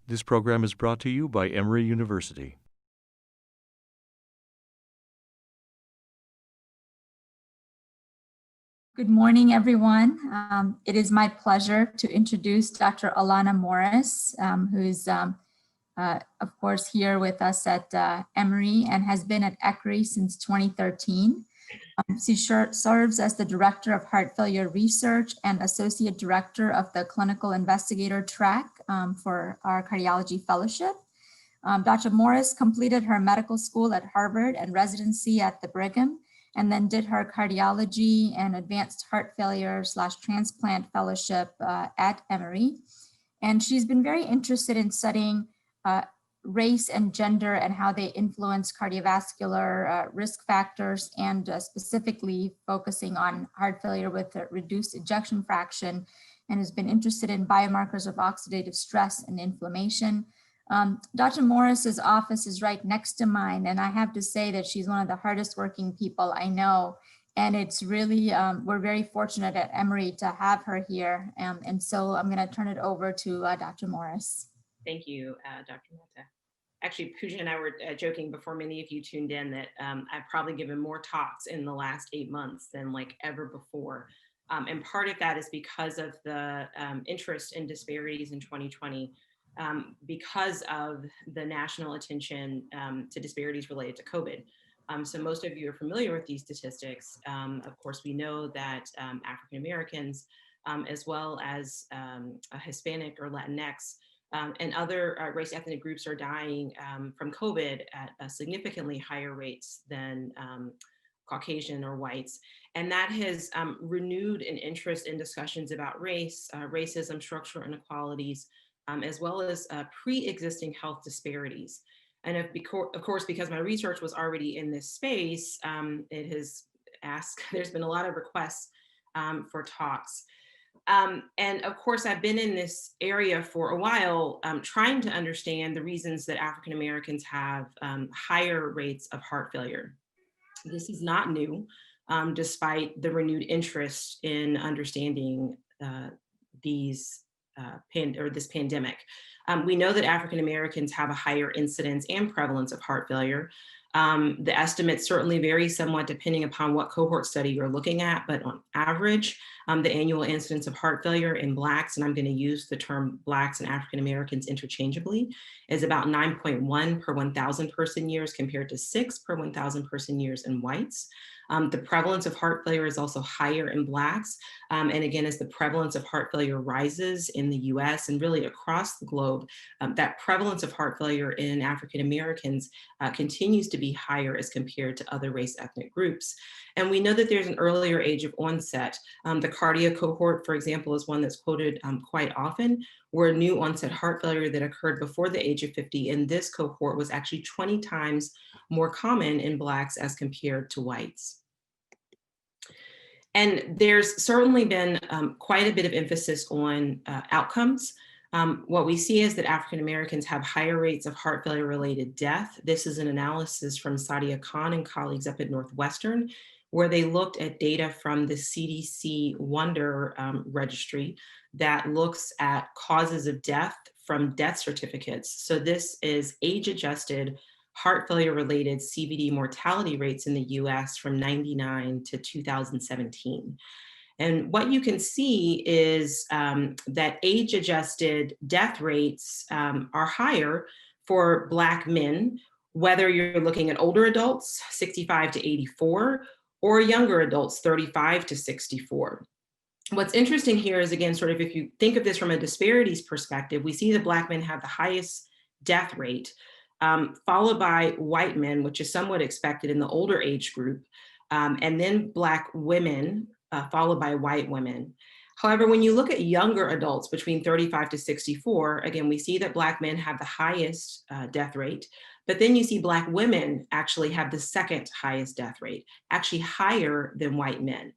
This program is brought to you by Emory University. Good morning, everyone. It is my pleasure to introduce Dr. Alanna Morris, who is, of course, here with us at Emory and has been at ECRI since 2013. She serves as the Director of Heart Failure Research and Associate Director of the Clinical Investigator Track for our Cardiology Fellowship. Dr. Morris completed her medical school at Harvard and residency at the Brigham, and then did her cardiology and advanced heart failure / transplant fellowship at Emory. And she's been very interested in studying race and gender and how they influence cardiovascular risk factors, and specifically focusing on heart failure with a reduced ejection fraction, and has been interested in biomarkers of oxidative stress and inflammation. Dr. Morris's office is right next to mine, and I have to say that she's one of the hardest working people I know. And it's really, we're very fortunate at Emory to have her here. And so I'm going to turn it over to Dr. Morris. Thank you, Dr. Mehta. Actually, Pooja and I were joking before many of you tuned in that I've probably given more talks in the last 8 months than like ever before. And part of that is because of the interest in disparities in 2020. Because of the national attention to disparities related to COVID. So most of you are familiar with these statistics. Of course, we know that African Americans, as well as Hispanic or Latinx, and other race ethnic groups are dying from COVID at significantly higher rates than Caucasian or whites. And that has renewed an interest in discussions about race, racism, structural inequalities, as well as pre-existing health disparities. And of course, because my research was already in this space, it has asked, there's been a lot of requests for talks. And of course, I've been in this area for a while, trying to understand the reasons that African Americans have higher rates of heart failure. This is not new, despite the renewed interest in understanding this pandemic. We know that African Americans have a higher incidence and prevalence of heart failure. The estimates certainly vary somewhat depending upon what cohort study you're looking at, but on average, the annual incidence of heart failure in Blacks, and I'm going to use the term Blacks and African Americans interchangeably, is about 9.1 per 1,000 person years compared to 6 per 1,000 person years in whites. The prevalence of heart failure is also higher in Blacks. And again, as the prevalence of heart failure rises in the US and really across the globe, that prevalence of heart failure in African Americans continues to be higher as compared to other race ethnic groups. And we know that there's an earlier age of onset. The cardia cohort, for example, is one that's quoted quite often, where new onset heart failure that occurred before the age of 50 in this cohort was actually 20 times more common in Blacks as compared to whites. And there's certainly been quite a bit of emphasis on outcomes. What we see is that African Americans have higher rates of heart failure related death. This is an analysis from Sadia Khan and colleagues up at Northwestern, where they looked at data from the CDC Wonder registry that looks at causes of death from death certificates. So this is age-adjusted heart failure related CVD mortality rates in the US from 99 to 2017. And what you can see is that age-adjusted death rates are higher for Black men, whether you're looking at older adults, 65 to 84, or younger adults, 35 to 64. What's interesting here is, again, sort of if you think of this from a disparities perspective, we see that Black men have the highest death rate, followed by white men, which is somewhat expected in the older age group, and then Black women, followed by white women. However, when you look at younger adults between 35 to 64, again, we see that Black men have the highest death rate, but then you see Black women actually have the second highest death rate, actually higher than white men.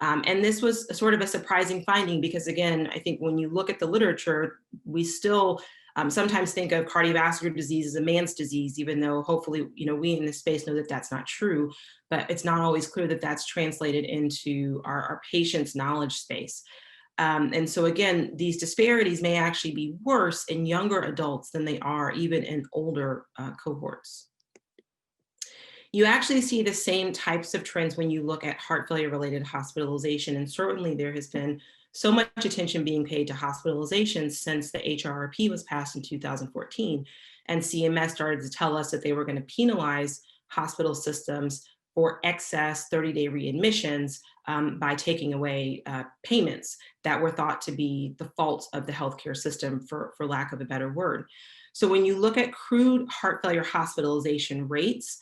And this was sort of a surprising finding because, again, I think when you look at the literature, we still sometimes think of cardiovascular disease as a man's disease, even though hopefully, we in this space know that that's not true, but it's not always clear that that's translated into our patients' knowledge space. And so again, these disparities may actually be worse in younger adults than they are even in older cohorts. You actually see the same types of trends when you look at heart failure related hospitalization. And certainly there has been so much attention being paid to hospitalization since the HRRP was passed in 2014. And CMS started to tell us that they were going to penalize hospital systems for excess 30-day readmissions by taking away payments that were thought to be the fault of the healthcare system, for lack of a better word. So when you look at crude heart failure hospitalization rates,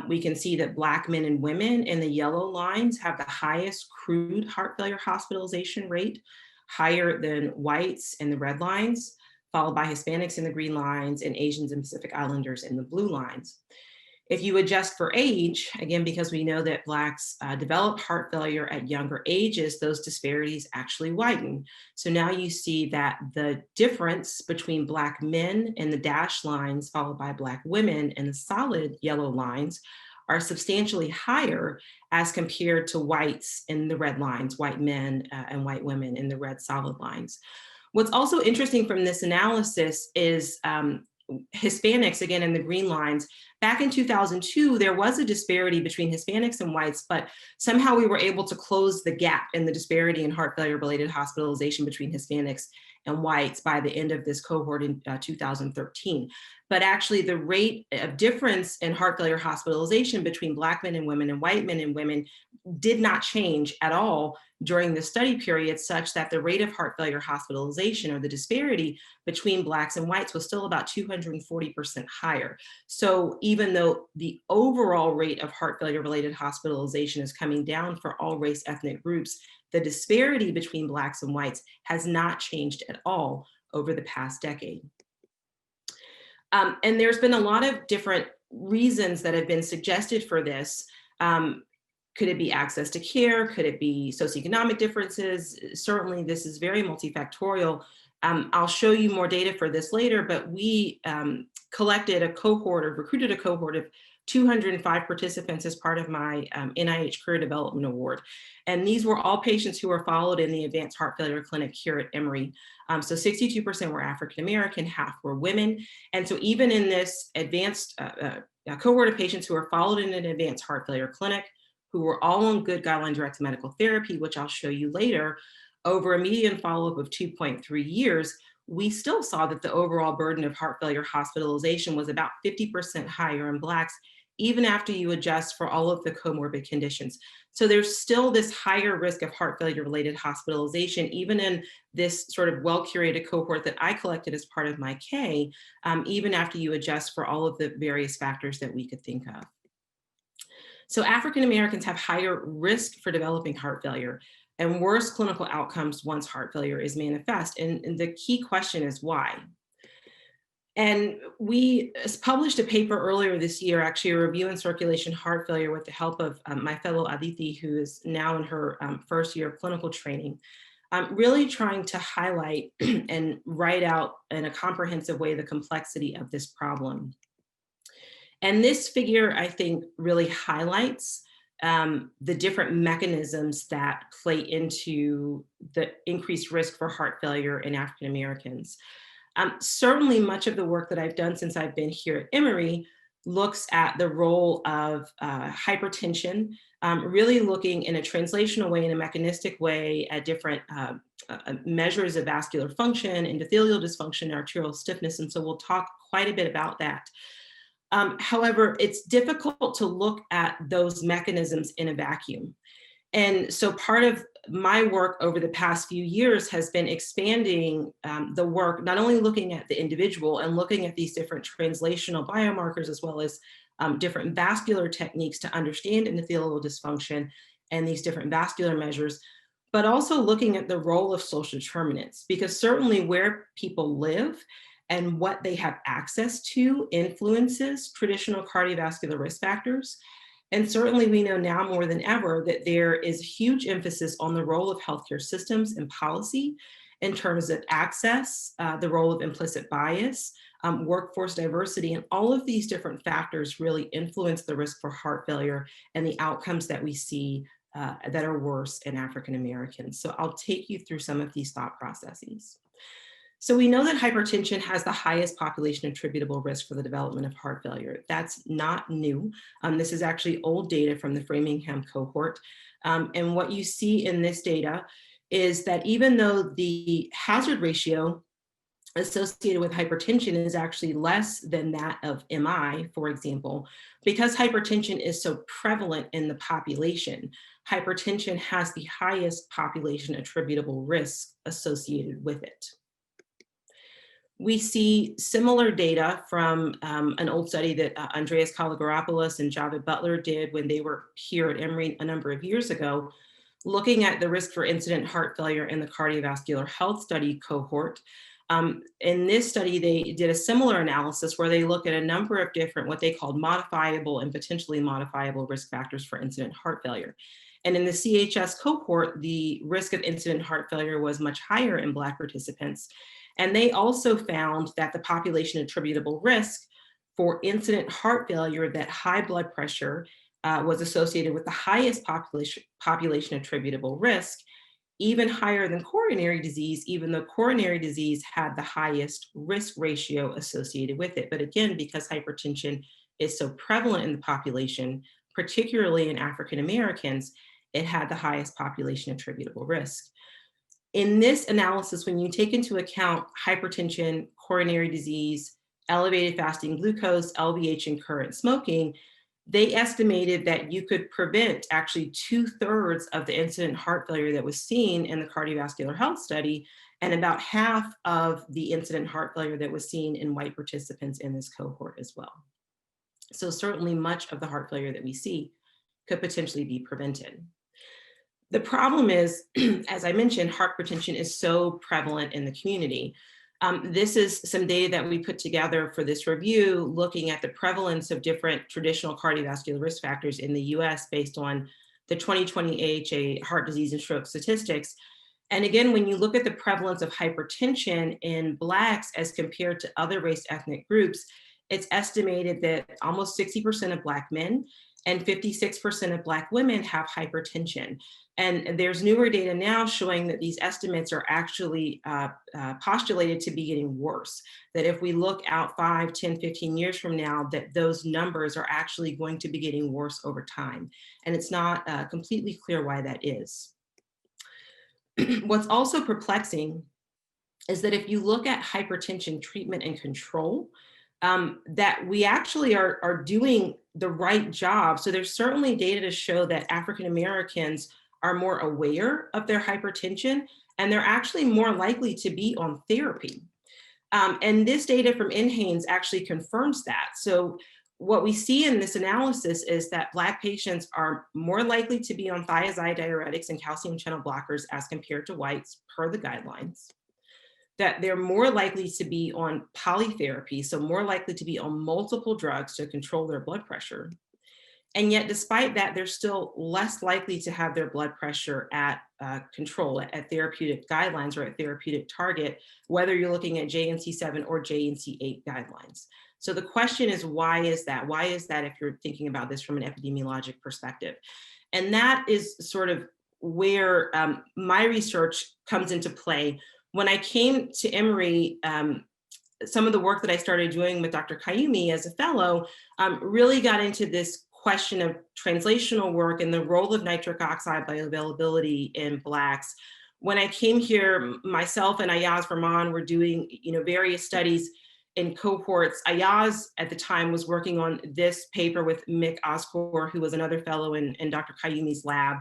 we can see that Black men and women in the yellow lines have the highest crude heart failure hospitalization rate, higher than whites in the red lines, followed by Hispanics in the green lines and Asians and Pacific Islanders in the blue lines. If you adjust for age, again, because we know that Blacks develop heart failure at younger ages, those disparities actually widen. So now you see that the difference between Black men in the dashed lines, followed by Black women in the solid yellow lines, are substantially higher as compared to whites in the red lines, white men and white women in the red solid lines. What's also interesting from this analysis is Hispanics, again, in the green lines. Back in 2002, there was a disparity between Hispanics and whites, but somehow we were able to close the gap in the disparity in heart failure related hospitalization between Hispanics and whites by the end of this cohort in 2013. But actually the rate of difference in heart failure hospitalization between Black men and women and white men and women did not change at all during the study period, such that the rate of heart failure hospitalization, or the disparity between Blacks and whites, was still about 240% higher. So even though the overall rate of heart failure related hospitalization is coming down for all race ethnic groups, the disparity between Blacks and whites has not changed at all over the past decade. And there's been a lot of different reasons that have been suggested for this. Could it be access to care? Could it be socioeconomic differences? Certainly, this is very multifactorial. I'll show you more data for this later, but we collected a cohort, or recruited a cohort of 205 participants as part of my NIH Career Development Award. And these were all patients who were followed in the Advanced Heart Failure Clinic here at Emory. So 62% were African-American, half were women. And so even in this advanced cohort of patients who were followed in an advanced heart failure clinic, who were all on good guideline-directed medical therapy, which I'll show you later, over a median follow-up of 2.3 years, we still saw that the overall burden of heart failure hospitalization was about 50% higher in Blacks, even after you adjust for all of the comorbid conditions. So there's still this higher risk of heart failure-related hospitalization, even in this sort of well-curated cohort that I collected as part of my K, even after you adjust for all of the various factors that we could think of. So African Americans have higher risk for developing heart failure and worse clinical outcomes once heart failure is manifest. And the key question is why? And we published a paper earlier this year, actually a review in circulation heart failure, with the help of my fellow Aditi, who is now in her first year of clinical training, really trying to highlight and write out in a comprehensive way the complexity of this problem. And this figure, I think, really highlights the different mechanisms that play into the increased risk for heart failure in African Americans. Certainly much of the work that I've done since I've been here at Emory looks at the role of hypertension, really looking in a translational way, in a mechanistic way, at different measures of vascular function, endothelial dysfunction, arterial stiffness, and so we'll talk quite a bit about that. However, it's difficult to look at those mechanisms in a vacuum. And so part of my work over the past few years has been expanding the work, not only looking at the individual and looking at these different translational biomarkers, as well as different vascular techniques to understand endothelial dysfunction and these different vascular measures, but also looking at the role of social determinants, because certainly where people live and what they have access to influences traditional cardiovascular risk factors. And certainly we know now more than ever that there is huge emphasis on the role of healthcare systems and policy in terms of access, the role of implicit bias, workforce diversity, and all of these different factors really influence the risk for heart failure and the outcomes that we see that are worse in African Americans. So I'll take you through some of these thought processes. So we know that hypertension has the highest population attributable risk for the development of heart failure. That's not new. This is actually old data from the Framingham cohort. And what you see in this data is that even though the hazard ratio associated with hypertension is actually less than that of MI, for example, because hypertension is so prevalent in the population, hypertension has the highest population attributable risk associated with it. We see similar data from an old study that Andreas Kalogeropoulos and Javed Butler did when they were here at Emory a number of years ago, looking at the risk for incident heart failure in the cardiovascular health study cohort. In this study, they did a similar analysis where they look at a number of different, what they called modifiable and potentially modifiable risk factors for incident heart failure. And in the CHS cohort, the risk of incident heart failure was much higher in Black participants. And they also found that the population attributable risk for incident heart failure, that high blood pressure was associated with the highest population attributable risk, even higher than coronary disease, even though coronary disease had the highest risk ratio associated with it. But again, because hypertension is so prevalent in the population, particularly in African Americans, it had the highest population attributable risk. In this analysis, when you take into account hypertension, coronary disease, elevated fasting glucose, LVH, and current smoking, they estimated that you could prevent actually 2/3 of the incident heart failure that was seen in the cardiovascular health study, and about half of the incident heart failure that was seen in white participants in this cohort as well. So certainly much of the heart failure that we see could potentially be prevented. The problem is, as I mentioned, hypertension is so prevalent in the community. This is some data that we put together for this review, looking at the prevalence of different traditional cardiovascular risk factors in the US based on the 2020 AHA heart disease and stroke statistics. And again, when you look at the prevalence of hypertension in Blacks as compared to other race ethnic groups, it's estimated that almost 60% of Black men and 56% of Black women have hypertension. And there's newer data now showing that these estimates are actually postulated to be getting worse. That if we look out 5, 10, 15 years from now, that those numbers are actually going to be getting worse over time. And it's not completely clear why that is. What's also perplexing is that if you look at hypertension treatment and control, that we actually are doing the right job. So there's certainly data to show that African Americans are more aware of their hypertension, and they're actually more likely to be on therapy. And this data from NHANES actually confirms that. So what we see in this analysis is that Black patients are more likely to be on thiazide diuretics and calcium channel blockers as compared to whites per the guidelines. That they're more likely to be on polytherapy, so more likely to be on multiple drugs to control their blood pressure. And yet, despite that, they're still less likely to have their blood pressure at control, at therapeutic guidelines or at therapeutic target, whether you're looking at JNC7 or JNC8 guidelines. So the question is, why is that? Why is that if you're thinking about this from an epidemiologic perspective? And that is sort of where my research comes into play. When I came to Emory, some of the work that I started doing with Dr. Kayumi as a fellow really got into this question of translational work and the role of nitric oxide bioavailability in Blacks. When I came here, myself and Ayaz Rahman were doing various studies in cohorts. Ayaz at the time was working on this paper with Mick Oscor, who was another fellow in Dr. Kayumi's lab.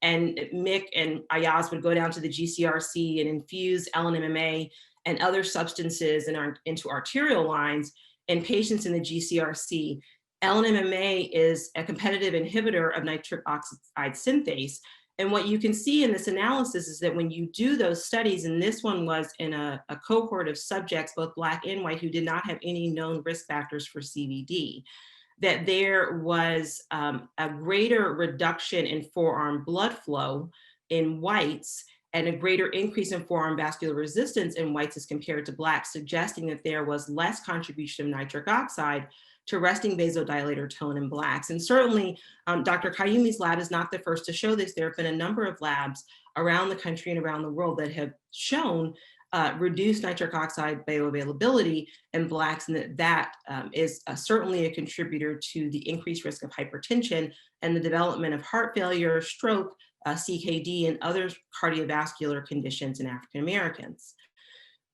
And Mick and Ayaz would go down to the GCRC and infuse LNMMA and other substances into arterial lines in patients in the GCRC. LNMMA is a competitive inhibitor of nitric oxide synthase. And what you can see in this analysis is that when you do those studies, and this one was in a cohort of subjects, both Black and white, who did not have any known risk factors for CVD, that there was a greater reduction in forearm blood flow in whites and a greater increase in forearm vascular resistance in whites as compared to Blacks, suggesting that there was less contribution of nitric oxide to resting vasodilator tone in Blacks. And certainly Dr. Kayumi's lab is not the first to show this. There have been a number of labs around the country and around the world that have shown reduced nitric oxide bioavailability in Blacks, and that is certainly a contributor to the increased risk of hypertension and the development of heart failure, stroke, CKD, and other cardiovascular conditions in African Americans.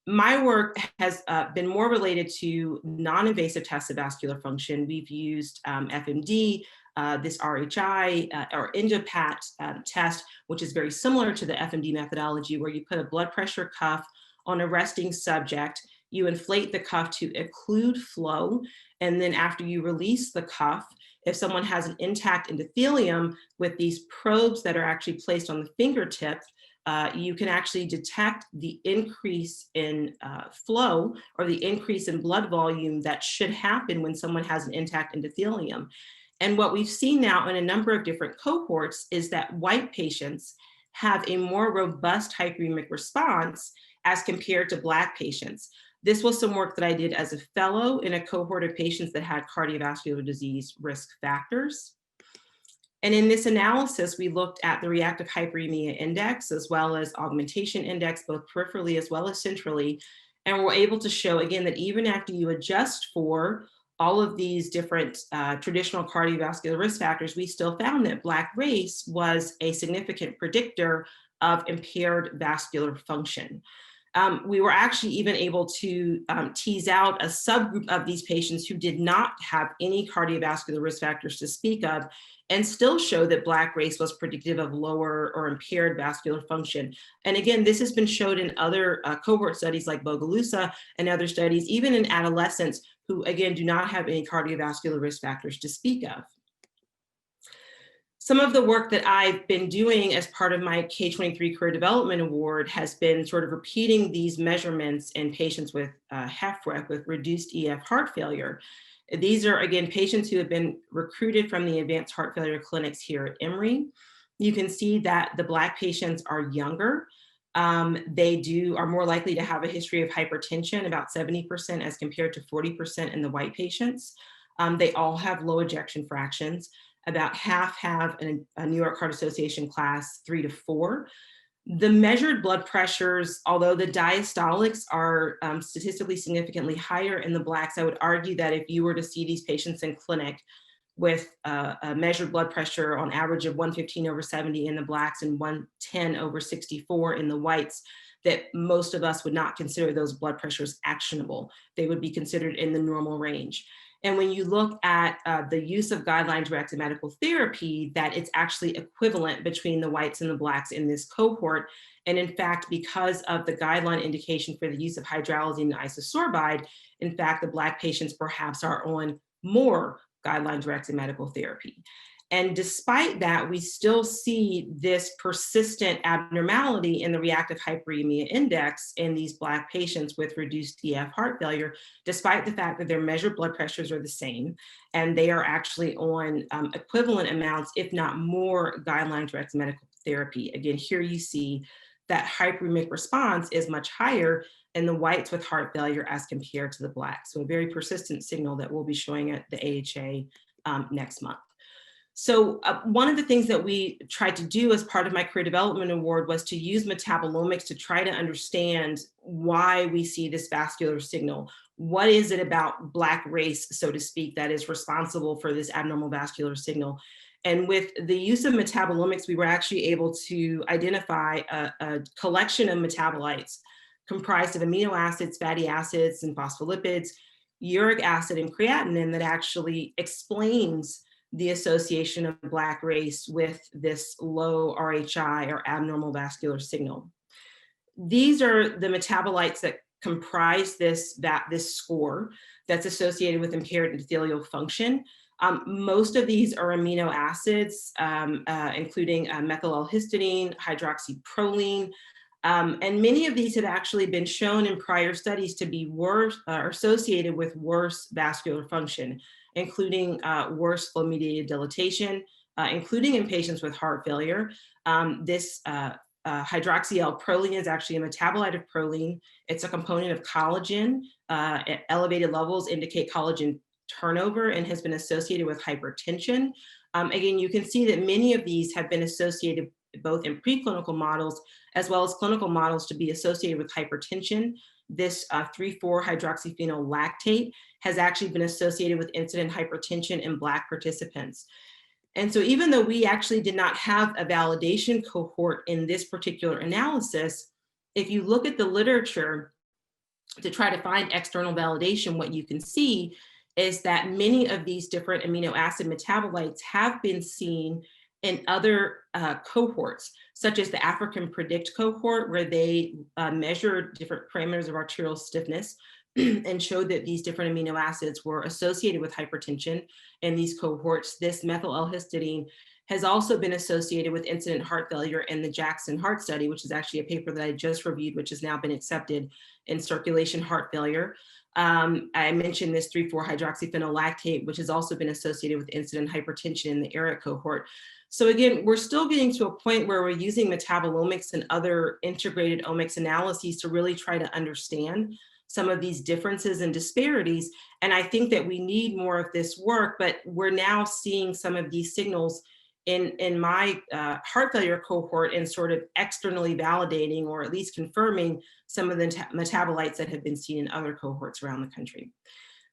My work has been more related to non-invasive tests of vascular function. We've used FMD, this RHI or EndoPAT test, which is very similar to the FMD methodology, where you put a blood pressure cuff on a resting subject, you inflate the cuff to occlude flow, and then after you release the cuff, if someone has an intact endothelium with these probes that are actually placed on the fingertip, you can actually detect the increase in flow or the increase in blood volume that should happen when someone has an intact endothelium. And what we've seen now in a number of different cohorts is that white patients have a more robust hyperemic response as compared to Black patients. This was some work that I did as a fellow in a cohort of patients that had cardiovascular disease risk factors. And in this analysis, we looked at the reactive hyperemia index as well as augmentation index, both peripherally as well as centrally. And we're able to show, again, that even after you adjust for all of these different traditional cardiovascular risk factors, we still found that Black race was a significant predictor of impaired vascular function. We were actually even able to tease out a subgroup of these patients who did not have any cardiovascular risk factors to speak of, and still show that Black race was predictive of lower or impaired vascular function. And again, this has been showed in other cohort studies like Bogalusa and other studies, even in adolescents who, again, do not have any cardiovascular risk factors to speak of. Some of the work that I've been doing as part of my K23 Career Development Award has been sort of repeating these measurements in patients with HFrEF, with reduced EF heart failure. These are, again, patients who have been recruited from the advanced heart failure clinics here at Emory. You can see that the Black patients are younger. They are more likely to have a history of hypertension, about 70% as compared to 40% in the white patients. They all have low ejection fractions. About half have a New York Heart Association class 3 to 4. The measured blood pressures, although the diastolics are statistically significantly higher in the Blacks, I would argue that if you were to see these patients in clinic with a measured blood pressure on average of 115/70 in the Blacks and 110/64 in the whites, that most of us would not consider those blood pressures actionable. They would be considered in the normal range. And when you look at the use of guideline-directed medical therapy, that it's actually equivalent between the whites and the Blacks in this cohort. And in fact, because of the guideline indication for the use of hydralazine and isosorbide, in fact, the Black patients perhaps are on more guideline-directed medical therapy. And despite that, we still see this persistent abnormality in the reactive hyperemia index in these Black patients with reduced EF heart failure, despite the fact that their measured blood pressures are the same, and they are actually on equivalent amounts, if not more, guideline-directed medical therapy. Again, here you see that hyperemic response is much higher in the whites with heart failure as compared to the Blacks. So a very persistent signal that we'll be showing at the AHA next month. So one of the things that we tried to do as part of my Career Development Award was to use metabolomics to try to understand why we see this vascular signal. What is it about Black race, so to speak, that is responsible for this abnormal vascular signal? And with the use of metabolomics, we were actually able to identify a collection of metabolites comprised of amino acids, fatty acids, and phospholipids, uric acid, and creatinine that actually explains the association of Black race with this low RHI or abnormal vascular signal. These are the metabolites that comprise this score that's associated with impaired endothelial function. Most of these are amino acids, including methyl-L-histidine, hydroxyproline, and many of these have actually been shown in prior studies to be worse or associated with worse vascular function, including worse flow-mediated dilatation, including in patients with heart failure. This hydroxy-L-proline is actually a metabolite of proline. It's a component of collagen. At elevated levels indicate collagen turnover and has been associated with hypertension. Again, you can see that many of these have been associated both in preclinical models as well as clinical models to be associated with hypertension. This 3,4-hydroxyphenyl lactate has actually been associated with incident hypertension in Black participants. And so even though we actually did not have a validation cohort in this particular analysis, if you look at the literature to try to find external validation, what you can see is that many of these different amino acid metabolites have been seen in other cohorts, such as the African PREDICT cohort, where they measured different parameters of arterial stiffness and showed that these different amino acids were associated with hypertension in these cohorts. This methyl L-histidine has also been associated with incident heart failure in the Jackson Heart Study, which is actually a paper that I just reviewed, which has now been accepted in Circulation Heart Failure. I mentioned this 3,4-hydroxyphenyl lactate, which has also been associated with incident hypertension in the ARIC cohort. So again, we're still getting to a point where we're using metabolomics and other integrated omics analyses to really try to understand some of these differences and disparities. And I think that we need more of this work, but we're now seeing some of these signals in my heart failure cohort and sort of externally validating or at least confirming some of the metabolites that have been seen in other cohorts around the country.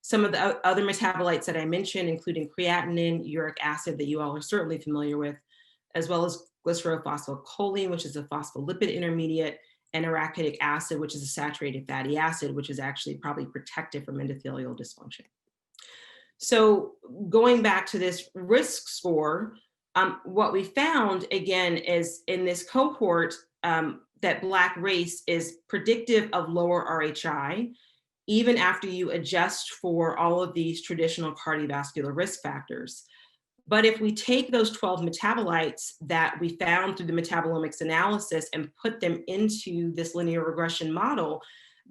Some of the other metabolites that I mentioned, including creatinine, uric acid that you all are certainly familiar with, as well as glycerophosphocholene, which is a phospholipid intermediate, and arachidic acid, which is a saturated fatty acid, which is actually probably protective from endothelial dysfunction. So going back to this risk score, what we found, again, is in this cohort that Black race is predictive of lower RHI, even after you adjust for all of these traditional cardiovascular risk factors. But if we take those 12 metabolites that we found through the metabolomics analysis and put them into this linear regression model,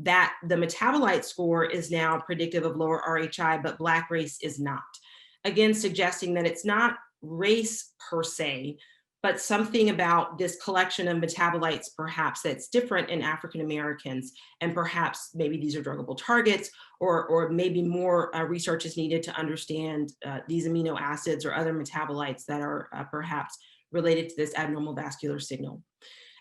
that the metabolite score is now predictive of lower RHI, but Black race is not. Again, suggesting that it's not race per se, but something about this collection of metabolites perhaps that's different in African Americans, and perhaps maybe these are druggable targets, or maybe more research is needed to understand these amino acids or other metabolites that are perhaps related to this abnormal vascular signal.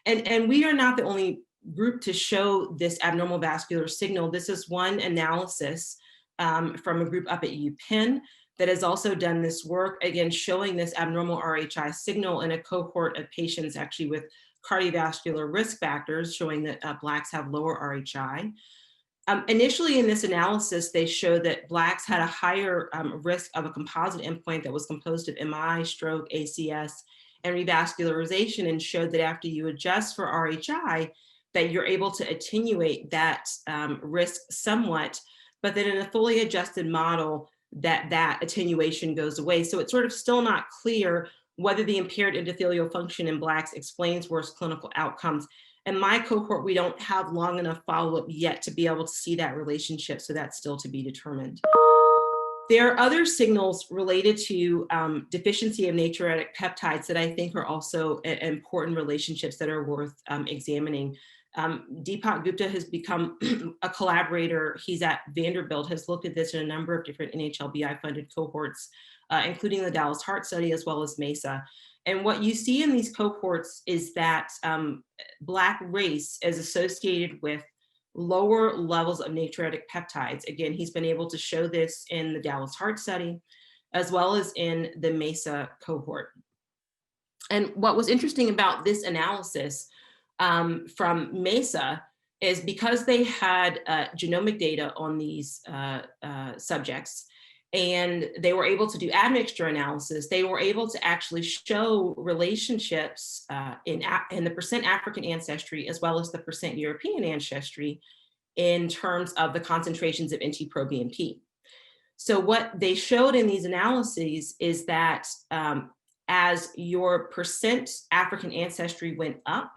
And we are not the only group to show this abnormal vascular signal. This is one analysis from a group up at UPenn that has also done this work, again, showing this abnormal RHI signal in a cohort of patients actually with cardiovascular risk factors, showing that Blacks have lower RHI. Initially in this analysis, they showed that Blacks had a higher risk of a composite endpoint that was composed of MI, stroke, ACS, and revascularization, and showed that after you adjust for RHI, that you're able to attenuate that risk somewhat, but that in a fully adjusted model, that attenuation goes away. So it's sort of still not clear whether the impaired endothelial function in Blacks explains worse clinical outcomes. In my cohort, we don't have long enough follow-up yet to be able to see that relationship, so that's still to be determined. There are other signals related to deficiency of natriuretic peptides that I think are also important relationships that are worth examining. Deepak Gupta has become a collaborator. He's at Vanderbilt, has looked at this in a number of different NHLBI funded cohorts, including the Dallas Heart Study as well as MESA. And what you see in these cohorts is that Black race is associated with lower levels of natriuretic peptides. Again, he's been able to show this in the Dallas Heart Study, as well as in the MESA cohort. And what was interesting about this analysis from MESA is because they had genomic data on these subjects, and they were able to do admixture analysis, they were able to actually show relationships in the percent African ancestry as well as the percent European ancestry in terms of the concentrations of NT-proBNP. So what they showed in these analyses is that as your percent African ancestry went up,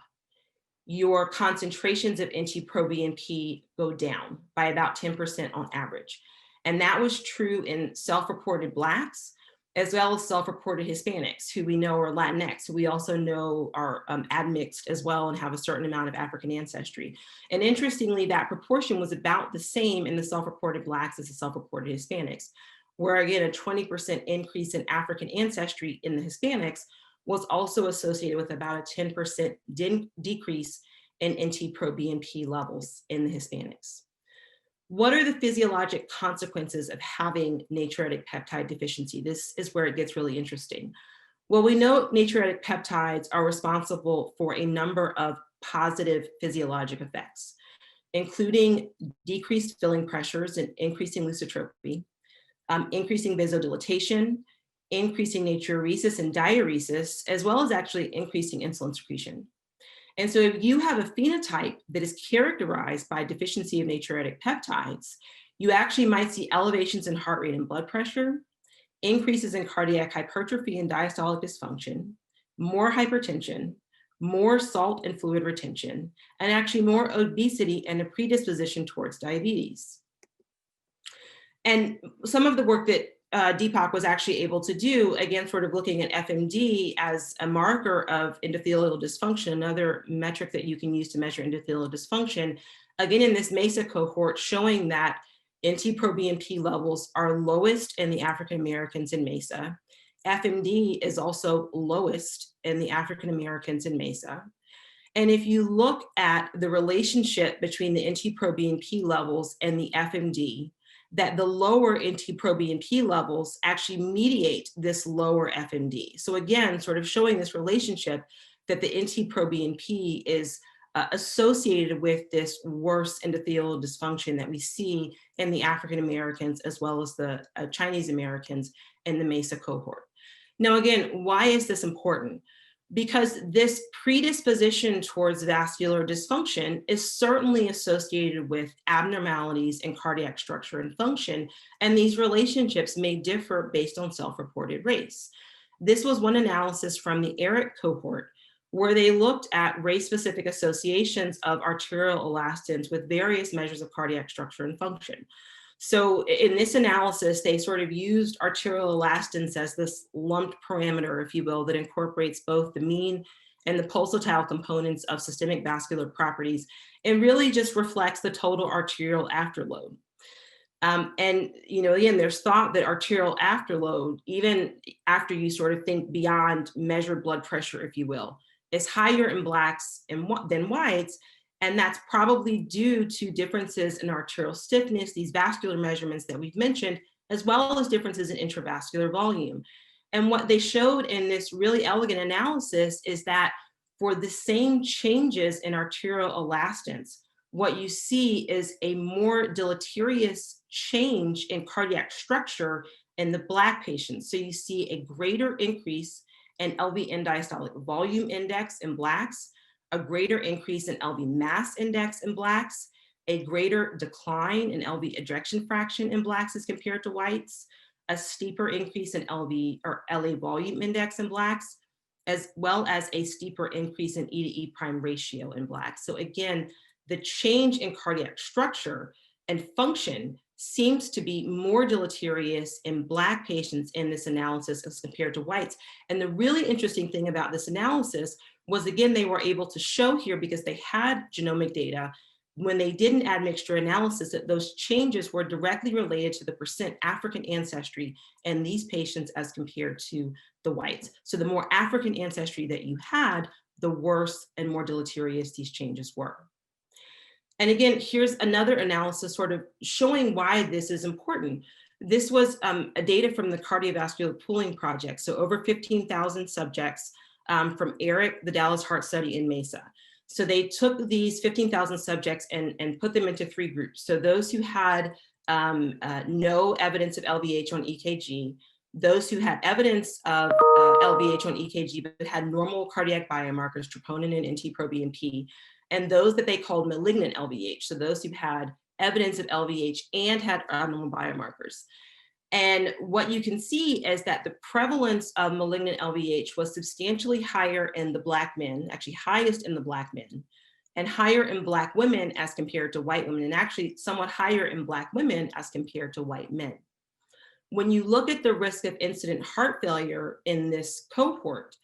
your concentrations of NT-proBNP go down by about 10% on average. And that was true in self-reported Blacks, as well as self-reported Hispanics, who we know are Latinx, who we also know are admixed as well and have a certain amount of African ancestry. And interestingly, that proportion was about the same in the self-reported Blacks as the self-reported Hispanics. where again, a 20% increase in African ancestry in the Hispanics was also associated with about a 10% decrease in NT-proBNP levels in the Hispanics. What are the physiologic consequences of having natriuretic peptide deficiency? This is where it gets really interesting. Well, we know natriuretic peptides are responsible for a number of positive physiologic effects, including decreased filling pressures and increasing lusitropy, increasing vasodilatation, increasing natriuresis and diuresis, as well as actually increasing insulin secretion. And so if you have a phenotype that is characterized by deficiency of natriuretic peptides, you actually might see elevations in heart rate and blood pressure, increases in cardiac hypertrophy and diastolic dysfunction, more hypertension, more salt and fluid retention, and actually more obesity and a predisposition towards diabetes. And some of the work that Deepak was actually able to do, again, sort of looking at FMD as a marker of endothelial dysfunction, another metric that you can use to measure endothelial dysfunction, again, in this MESA cohort, showing that NT-proBNP levels are lowest in the African Americans in MESA. FMD is also lowest in the African Americans in MESA. And if you look at the relationship between the NT-proBNP levels and the FMD, that the lower NT-proBNP levels actually mediate this lower FMD. So again, sort of showing this relationship that the NT-proBNP is associated with this worse endothelial dysfunction that we see in the African Americans as well as the Chinese Americans in the MESA cohort. Now again, why is this important? Because this predisposition towards vascular dysfunction is certainly associated with abnormalities in cardiac structure and function, and these relationships may differ based on self-reported race. This was one analysis from the ARIC cohort, where they looked at race-specific associations of arterial elastins with various measures of cardiac structure and function. So in this analysis, they sort of used arterial elastins as this lumped parameter, if you will, that incorporates both the mean and the pulsatile components of systemic vascular properties, and really just reflects the total arterial afterload. And, you know, again, there's thought that arterial afterload, even after you sort of think beyond measured blood pressure, if you will, is higher in Blacks than whites. And that's probably due to differences in arterial stiffness, these vascular measurements that we've mentioned, as well as differences in intravascular volume. And what they showed in this really elegant analysis is that for the same changes in arterial elastins, what you see is a more deleterious change in cardiac structure in the Black patients. So you see a greater increase in LV end diastolic volume index in Blacks, a greater increase in LV mass index in Blacks, a greater decline in LV ejection fraction in Blacks as compared to whites, a steeper increase in LV or LA volume index in Blacks, as well as a steeper increase in E to E prime ratio in Blacks. So again, the change in cardiac structure and function seems to be more deleterious in Black patients in this analysis as compared to whites. And the really interesting thing about this analysis was, again, they were able to show here, because they had genomic data, when they didn't add mixture analysis, that those changes were directly related to the percent African ancestry in these patients as compared to the whites. So the more African ancestry that you had, the worse and more deleterious these changes were. And again, here's another analysis sort of showing why this is important. This was a data from the Cardiovascular Pooling Project. So over 15,000 subjects from ARIC, the Dallas Heart Study in MESA. So they took these 15,000 subjects and put them into three groups. So those who had no evidence of LVH on EKG, those who had evidence of LVH on EKG but had normal cardiac biomarkers, troponin and NT-proBNP, and those that they called malignant LVH, so those who had evidence of LVH and had abnormal biomarkers. And what you can see is that the prevalence of malignant LVH was substantially higher in the Black men, actually highest in the Black men, and higher in Black women as compared to white women, and actually somewhat higher in Black women as compared to white men. When you look at the risk of incident heart failure in this cohort,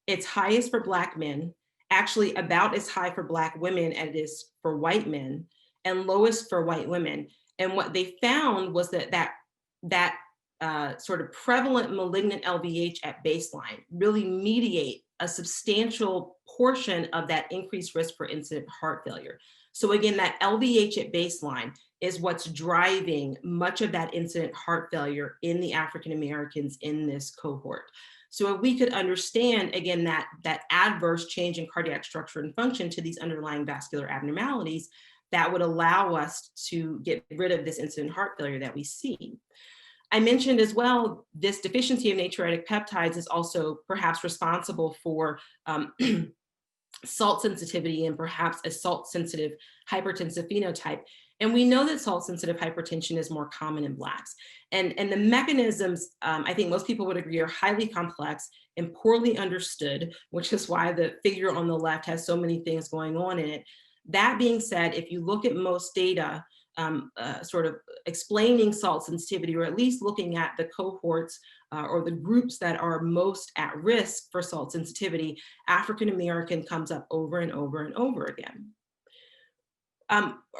it's highest for Black men, actually about as high for Black women as it is for white men, and lowest for white women. And what they found was that sort of prevalent malignant LVH at baseline really mediate a substantial portion of that increased risk for incident heart failure. So again, that LVH at baseline is what's driving much of that incident heart failure in the African Americans in this cohort. So if we could understand, again, that adverse change in cardiac structure and function to these underlying vascular abnormalities, that would allow us to get rid of this incident heart failure that we see. I mentioned as well, this deficiency of natriuretic peptides is also perhaps responsible for salt sensitivity and perhaps a salt-sensitive hypertensive phenotype. And we know that salt-sensitive hypertension is more common in Blacks. And the mechanisms, I think most people would agree, are highly complex and poorly understood, which is why the figure on the left has so many things going on in it. That being said, if you look at most data, sort of explaining salt sensitivity, or at least looking at the cohorts or the groups that are most at risk for salt sensitivity, African American comes up over and over and over again.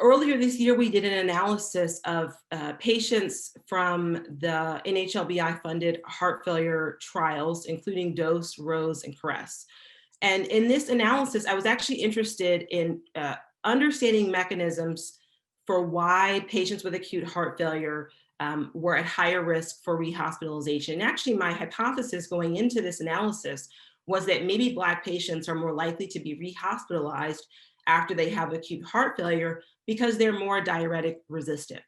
Earlier this year, we did an analysis of patients from the NHLBI-funded heart failure trials, including DOSE, ROSE, and CARESS. And in this analysis, I was actually interested in understanding mechanisms for why patients with acute heart failure were at higher risk for rehospitalization. And actually, my hypothesis going into this analysis was that maybe Black patients are more likely to be rehospitalized after they have acute heart failure because they're more diuretic resistant.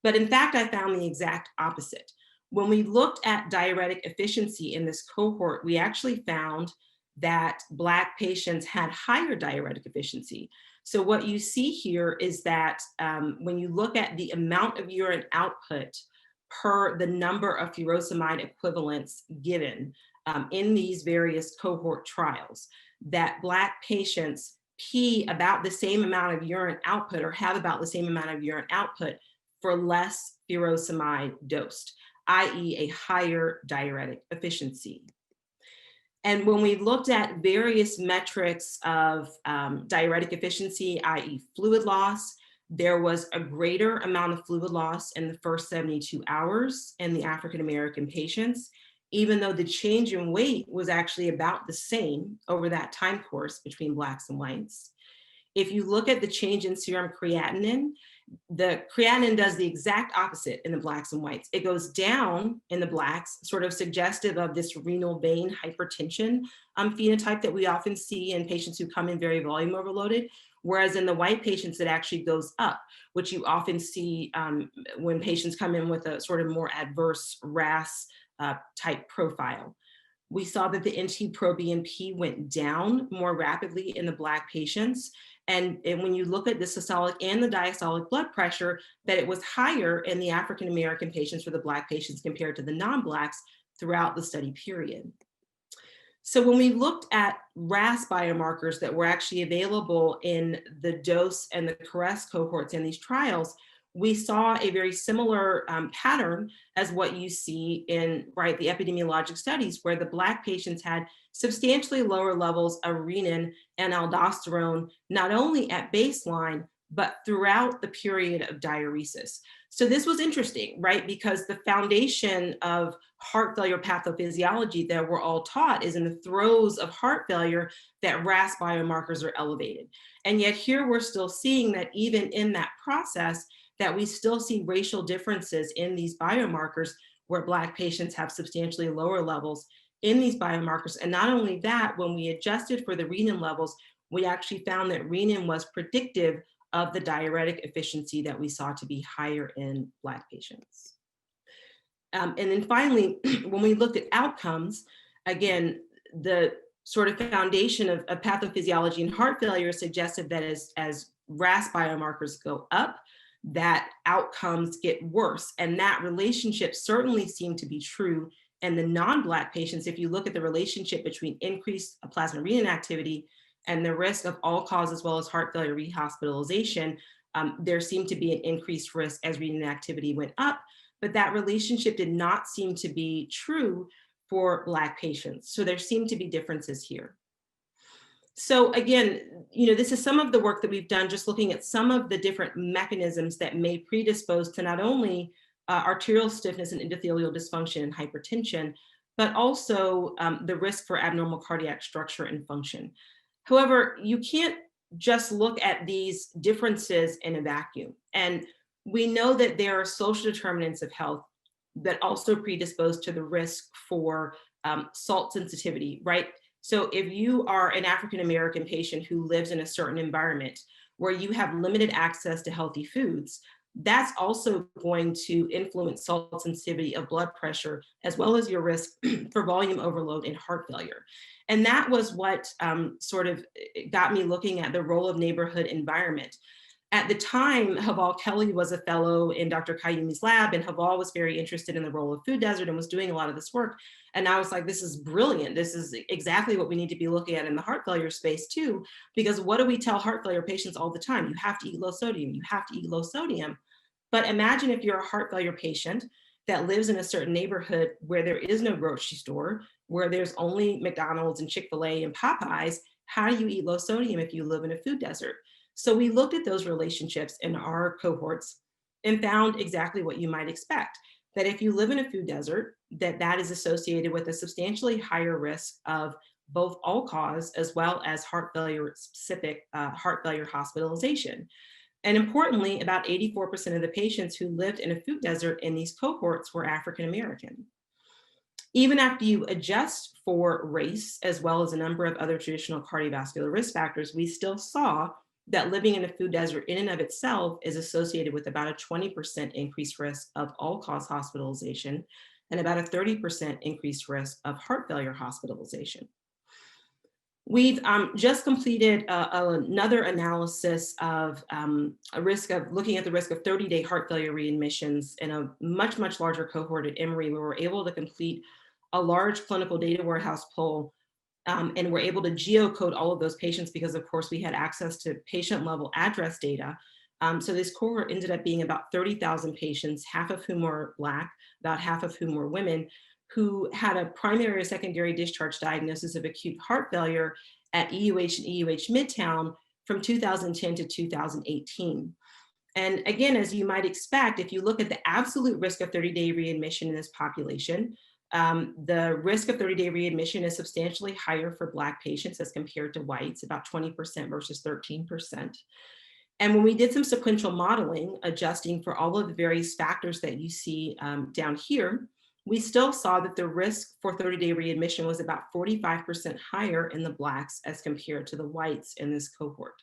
But in fact, I found the exact opposite. When we looked at diuretic efficiency in this cohort, we actually found that Black patients had higher diuretic efficiency. So what you see here is that when you look at the amount of urine output per the number of furosemide equivalents given in these various cohort trials, that Black patients pee about the same amount of urine output or have about the same amount of urine output for less furosemide dosed, i.e. a higher diuretic efficiency. And when we looked at various metrics of diuretic efficiency, i.e. fluid loss, there was a greater amount of fluid loss in the first 72 hours in the African American patients, even though the change in weight was actually about the same over that time course between Blacks and whites. If you look at the change in serum creatinine, the creatinine does the exact opposite in the Blacks and whites. It goes down in the Blacks, sort of suggestive of this renal vein hypertension phenotype that we often see in patients who come in very volume overloaded, whereas in the white patients, it actually goes up, which you often see when patients come in with a sort of more adverse RAS type profile. We saw that the NT-proBNP went down more rapidly in the Black patients. And when you look at the systolic and the diastolic blood pressure, that it was higher in the African American patients for the Black patients compared to the non-Blacks throughout the study period. So when we looked at RAS biomarkers that were actually available in the DOSE and the CARESS cohorts in these trials, we saw a very similar pattern as what you see in the epidemiologic studies, where the Black patients had substantially lower levels of renin and aldosterone, not only at baseline, but throughout the period of diuresis. So this was interesting, right? Because the foundation of heart failure pathophysiology that we're all taught is in the throes of heart failure that RAS biomarkers are elevated. And yet here we're still seeing that even in that process, that we still see racial differences in these biomarkers where Black patients have substantially lower levels in these biomarkers. And not only that, when we adjusted for the renin levels, we actually found that renin was predictive of the diuretic efficiency that we saw to be higher in Black patients. And then finally, when we looked at outcomes, again, the sort of foundation of pathophysiology and heart failure suggested that as RAS biomarkers go up, that outcomes get worse. And that relationship certainly seemed to be true in the non-Black patients. If you look at the relationship between increased plasma renin activity and the risk of all-cause as well as heart failure rehospitalization, there seemed to be an increased risk as renin activity went up, but that relationship did not seem to be true for Black patients. So there seemed to be differences here. So again, this is some of the work that we've done, just looking at some of the different mechanisms that may predispose to not only arterial stiffness and endothelial dysfunction and hypertension, but also the risk for abnormal cardiac structure and function. However, you can't just look at these differences in a vacuum. And we know that there are social determinants of health that also predispose to the risk for salt sensitivity, right? So if you are an African-American patient who lives in a certain environment where you have limited access to healthy foods, that's also going to influence salt sensitivity of blood pressure, as well as your risk for volume overload and heart failure. And that was what sort of got me looking at the role of neighborhood environment. At the time, Haval Kelly was a fellow in Dr. Kayumi's lab, and Haval was very interested in the role of food desert and was doing a lot of this work. And I was like, this is brilliant. This is exactly what we need to be looking at in the heart failure space too, because what do we tell heart failure patients all the time? You have to eat low sodium, you have to eat low sodium. But imagine if you're a heart failure patient that lives in a certain neighborhood where there is no grocery store, where there's only McDonald's and Chick-fil-A and Peptides. How do you eat low sodium if you live in a food desert? So we looked at those relationships in our cohorts and found exactly what you might expect, that if you live in a food desert, that is associated with a substantially higher risk of both all-cause as well as heart failure specific heart failure hospitalization. And importantly, about 84% of the patients who lived in a food desert in these cohorts were African-American. Even after you adjust for race, as well as a number of other traditional cardiovascular risk factors, we still saw that living in a food desert in and of itself is associated with about a 20% increased risk of all-cause hospitalization and about a 30% increased risk of heart failure hospitalization. We've just completed another analysis of looking at the risk of 30-day heart failure readmissions in a much, much larger cohort at Emory, where we're able to complete a large clinical data warehouse poll, and we're able to geocode all of those patients because, of course, we had access to patient-level address data. So this cohort ended up being about 30,000 patients, half of whom were Black, about half of whom were women, who had a primary or secondary discharge diagnosis of acute heart failure at EUH and EUH Midtown from 2010 to 2018. And again, as you might expect, if you look at the absolute risk of 30-day readmission in this population, the risk of 30-day readmission is substantially higher for Black patients as compared to whites, about 20% versus 13%. And when we did some sequential modeling, adjusting for all of the various factors that you see down here, we still saw that the risk for 30-day readmission was about 45% higher in the Blacks as compared to the whites in this cohort.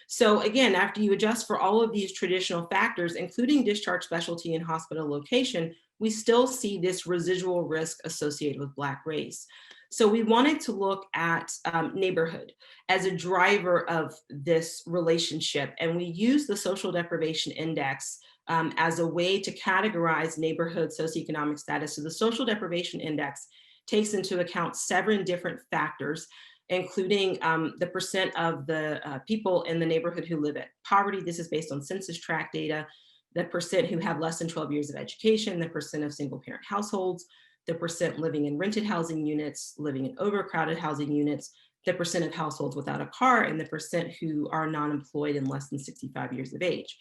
So again, after you adjust for all of these traditional factors, including discharge specialty and hospital location, we still see this residual risk associated with Black race. So we wanted to look at neighborhood as a driver of this relationship, and we used the social deprivation index as a way to categorize neighborhood socioeconomic status. So the social deprivation index takes into account 7 different factors, including the percent of the people in the neighborhood who live at poverty. This is based on census tract data, the percent who have less than 12 years of education, the percent of single parent households, the percent living in rented housing units, living in overcrowded housing units, the percent of households without a car, and the percent who are non-employed and less than 65 years of age.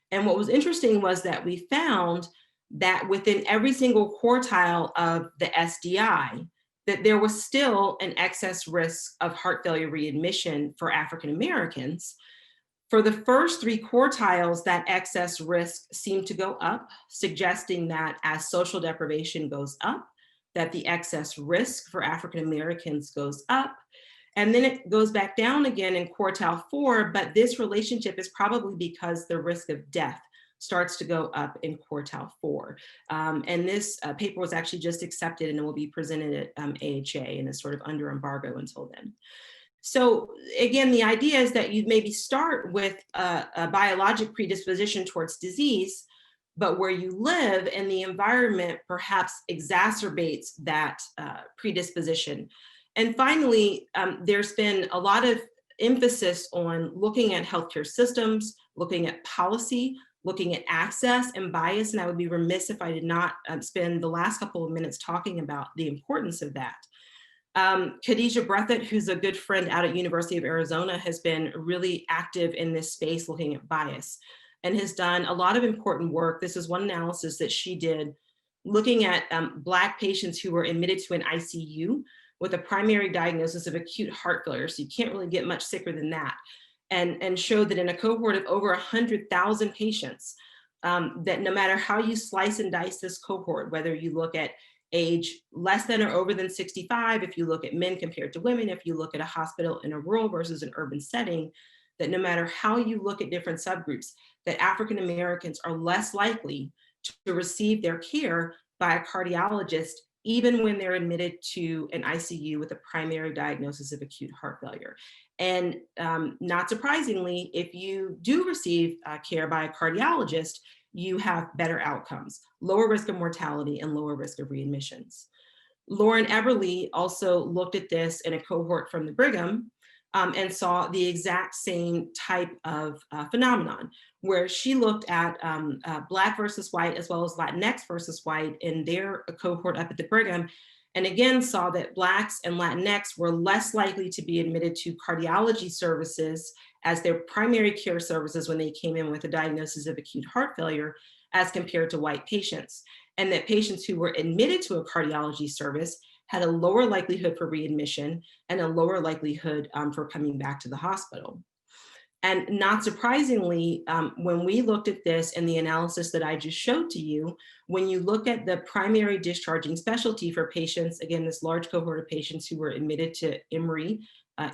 And what was interesting was that we found that within every single quartile of the SDI, that there was still an excess risk of heart failure readmission for African Americans. For the first 3 quartiles, that excess risk seemed to go up, suggesting that as social deprivation goes up, that the excess risk for African Americans goes up. And then it goes back down again in quartile 4, but this relationship is probably because the risk of death starts to go up in quartile 4. And this paper was actually just accepted and it will be presented at AHA and is sort of under embargo until then. So again, the idea is that you'd maybe start with a biologic predisposition towards disease, but where you live and the environment perhaps exacerbates that predisposition. And finally, there's been a lot of emphasis on looking at healthcare systems, looking at policy, looking at access and bias. And I would be remiss if I did not spend the last couple of minutes talking about the importance of that. Khadija Breathitt, who's a good friend out at University of Arizona, has been really active in this space looking at bias. and has done a lot of important work. This is one analysis that she did looking at Black patients who were admitted to an ICU with a primary diagnosis of acute heart failure. So you can't really get much sicker than that. And showed that in a cohort of over 100,000 patients, that no matter how you slice and dice this cohort, whether you look at age less than or over than 65, if you look at men compared to women, if you look at a hospital in a rural versus an urban setting, that no matter how you look at different subgroups, that African Americans are less likely to receive their care by a cardiologist, even when they're admitted to an ICU with a primary diagnosis of acute heart failure. And not surprisingly, if you do receive care by a cardiologist, you have better outcomes, lower risk of mortality and lower risk of readmissions. Lauren Eberle also looked at this in a cohort from the Brigham and saw the exact same type of phenomenon, where she looked at Black versus white as well as Latinx versus white in their cohort up at the Brigham, and again saw that Blacks and Latinx were less likely to be admitted to cardiology services as their primary care services when they came in with a diagnosis of acute heart failure as compared to white patients. And that patients who were admitted to a cardiology service had a lower likelihood for readmission and a lower likelihood for coming back to the hospital. And not surprisingly, when we looked at this in the analysis that I just showed to you, when you look at the primary discharging specialty for patients, again, this large cohort of patients who were admitted to Emory,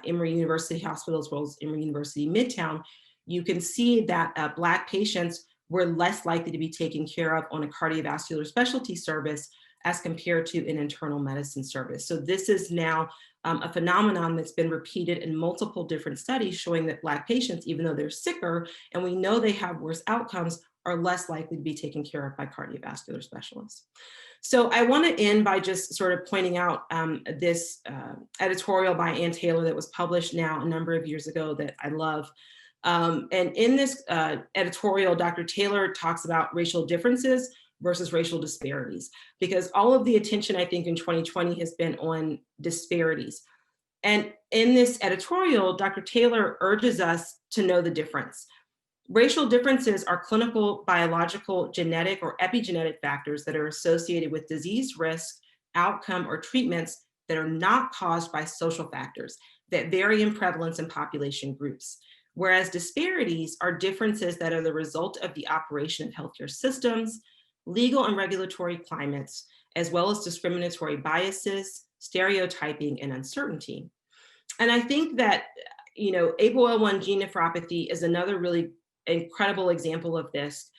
Emory University Hospital, as well as Emory University Midtown, you can see that Black patients were less likely to be taken care of on a cardiovascular specialty service as compared to an internal medicine service. So this is now a phenomenon that's been repeated in multiple different studies showing that Black patients, even though they're sicker and we know they have worse outcomes, are less likely to be taken care of by cardiovascular specialists. So I want to end by just sort of pointing out this editorial by Ann Taylor that was published now a number of years ago that I love. And in this editorial, Dr. Taylor talks about racial differences versus racial disparities, because all of the attention, I think, in 2020 has been on disparities. And in this editorial, Dr. Taylor urges us to know the difference. Racial differences are clinical, biological, genetic, or epigenetic factors that are associated with disease risk, outcome, or treatments that are not caused by social factors that vary in prevalence in population groups. Whereas disparities are differences that are the result of the operation of healthcare systems, legal and regulatory climates, as well as discriminatory biases, stereotyping, and uncertainty. And I think that, APOL1 gene nephropathy is another really incredible example of this.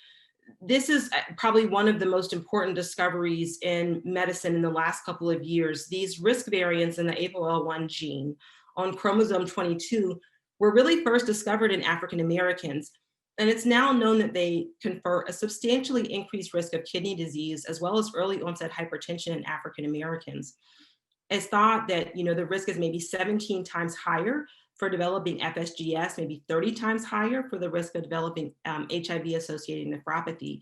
This is probably one of the most important discoveries in medicine in the last couple of years. These risk variants in the APOL1 gene on chromosome 22 were really first discovered in African Americans. And it's now known that they confer a substantially increased risk of kidney disease as well as early onset hypertension in African Americans. It's thought that the risk is maybe 17 times higher for developing FSGS, maybe 30 times higher for the risk of developing HIV-associated nephropathy.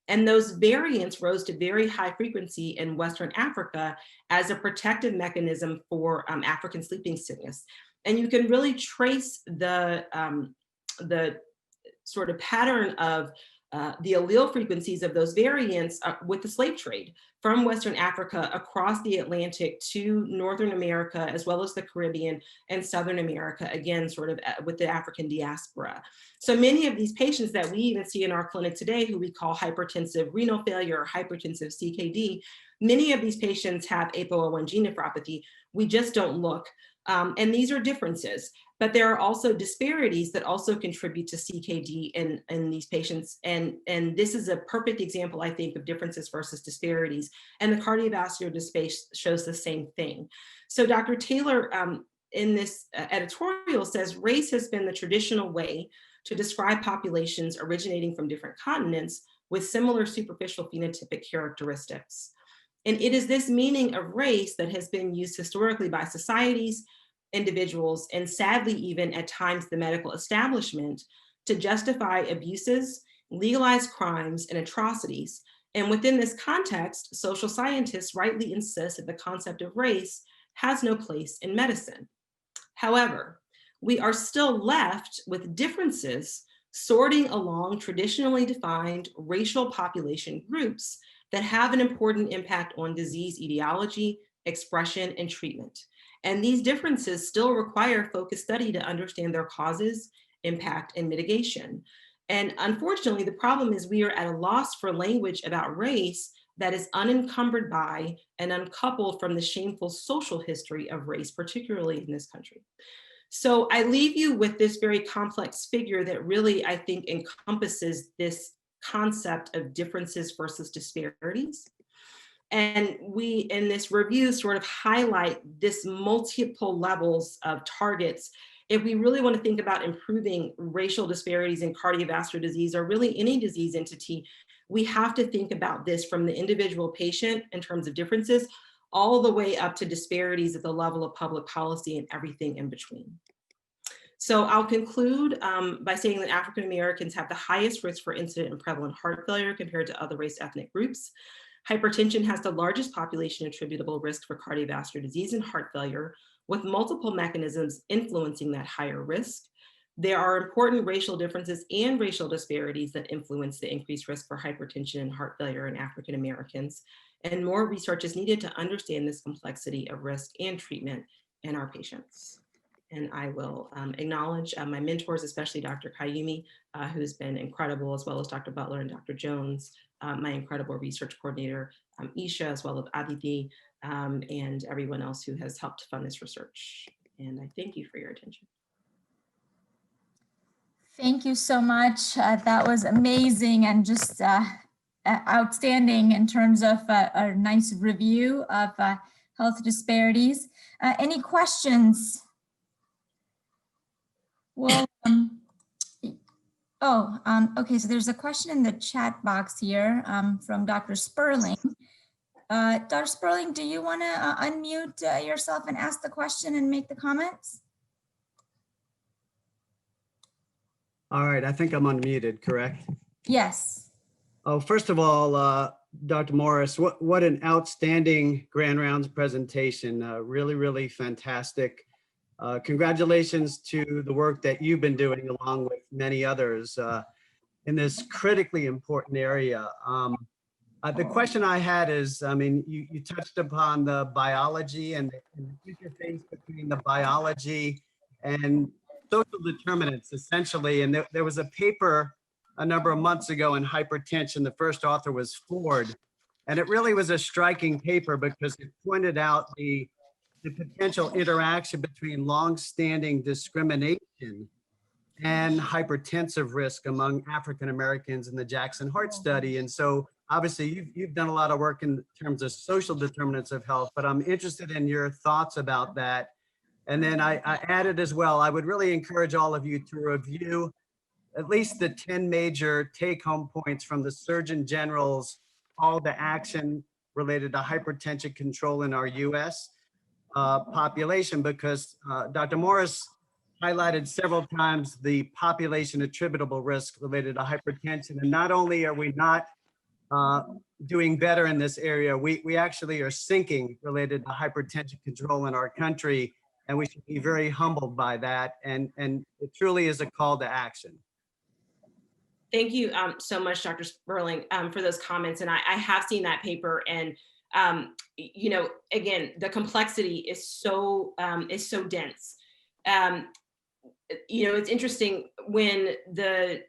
And those variants rose to very high frequency in Western Africa as a protective mechanism for African sleeping sickness. And you can really trace the sort of pattern of the allele frequencies of those variants with the slave trade from Western Africa across the Atlantic to Northern America, as well as the Caribbean and Southern America, again, sort of with the African diaspora. So many of these patients that we even see in our clinic today, who we call hypertensive renal failure or hypertensive CKD, many of these patients have APOL1 gene nephropathy. We just don't look. And these are differences, but there are also disparities that also contribute to CKD in these patients. And this is a perfect example, I think, of differences versus disparities. And the cardiovascular space shows the same thing. So Dr. Taylor in this editorial says, race has been the traditional way to describe populations originating from different continents with similar superficial phenotypic characteristics. And it is this meaning of race that has been used historically by societies, individuals, and sadly, even at times the medical establishment to justify abuses, legalize crimes, and atrocities. And within this context, social scientists rightly insist that the concept of race has no place in medicine. However, we are still left with differences sorting along traditionally defined racial population groups that have an important impact on disease etiology, expression, and treatment. And these differences still require focused study to understand their causes, impact, and mitigation. And unfortunately, the problem is we are at a loss for language about race that is unencumbered by and uncoupled from the shameful social history of race, particularly in this country. So I leave you with this very complex figure that really, I think, encompasses this concept of differences versus disparities. And we, in this review, sort of highlight this multiple levels of targets. If we really want to think about improving racial disparities in cardiovascular disease, or really any disease entity, we have to think about this from the individual patient in terms of differences, all the way up to disparities at the level of public policy and everything in between. So I'll conclude by saying that African Americans have the highest risk for incident and prevalent heart failure compared to other race ethnic groups. Hypertension has the largest population attributable risk for cardiovascular disease and heart failure, with multiple mechanisms influencing that higher risk. There are important racial differences and racial disparities that influence the increased risk for hypertension and heart failure in African Americans, and more research is needed to understand this complexity of risk and treatment in our patients. And I will acknowledge my mentors, especially Dr. Kayumi, who's been incredible, as well as Dr. Butler and Dr. Jones, my incredible research coordinator, Isha, as well as Aditi, and everyone else who has helped fund this research. And I thank you for your attention. Thank you so much. That was amazing and just outstanding in terms of a nice review of health disparities. Any questions? Well, okay, so there's a question in the chat box here from Dr. Sperling. Dr. Sperling, do you want to unmute yourself and ask the question and make the comments? All right, I think I'm unmuted, correct? Yes. Oh, first of all, Dr. Morris, what an outstanding Grand Rounds presentation. Really, really fantastic. Congratulations to the work that you've been doing along with many others in this critically important area. The question I had is, I mean, you touched upon the biology and the interface between the biology and social determinants, essentially. And there was a paper a number of months ago in Hypertension. The first author was Ford. And it really was a striking paper because it pointed out the potential interaction between longstanding discrimination and hypertensive risk among African Americans in the Jackson Heart Study. And so obviously you've done a lot of work in terms of social determinants of health, but I'm interested in your thoughts about that. And then I added as well, I would really encourage all of you to review at least the 10 major take-home points from the Surgeon General's call to action related to hypertension control in our US population, because Dr. Morris highlighted several times the population attributable risk related to hypertension. And not only are we not doing better in this area, we actually are sinking related to hypertension control in our country. And we should be very humbled by that. And it truly is a call to action. Thank you so much, Dr. Sperling, for those comments. And I have seen that paper, and you know, again, the complexity is so dense. You know, it's interesting, when the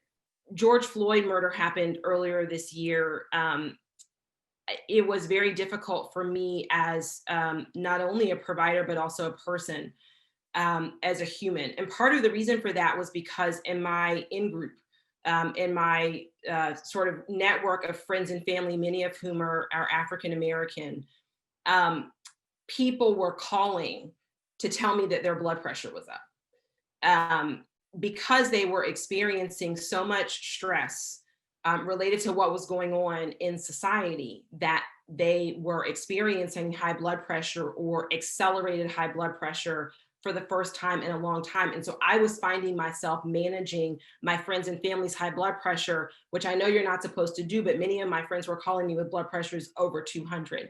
George Floyd murder happened earlier this year, it was very difficult for me as not only a provider, but also a person, as a human. And part of the reason for that was because in my in-group, in my sort of network of friends and family, many of whom are African American, people were calling to tell me that their blood pressure was up because they were experiencing so much stress related to what was going on in society, that they were experiencing high blood pressure or accelerated high blood pressure for the first time in a long time. And so I was finding myself managing my friends and family's high blood pressure, which I know you're not supposed to do, but many of my friends were calling me with blood pressures over 200.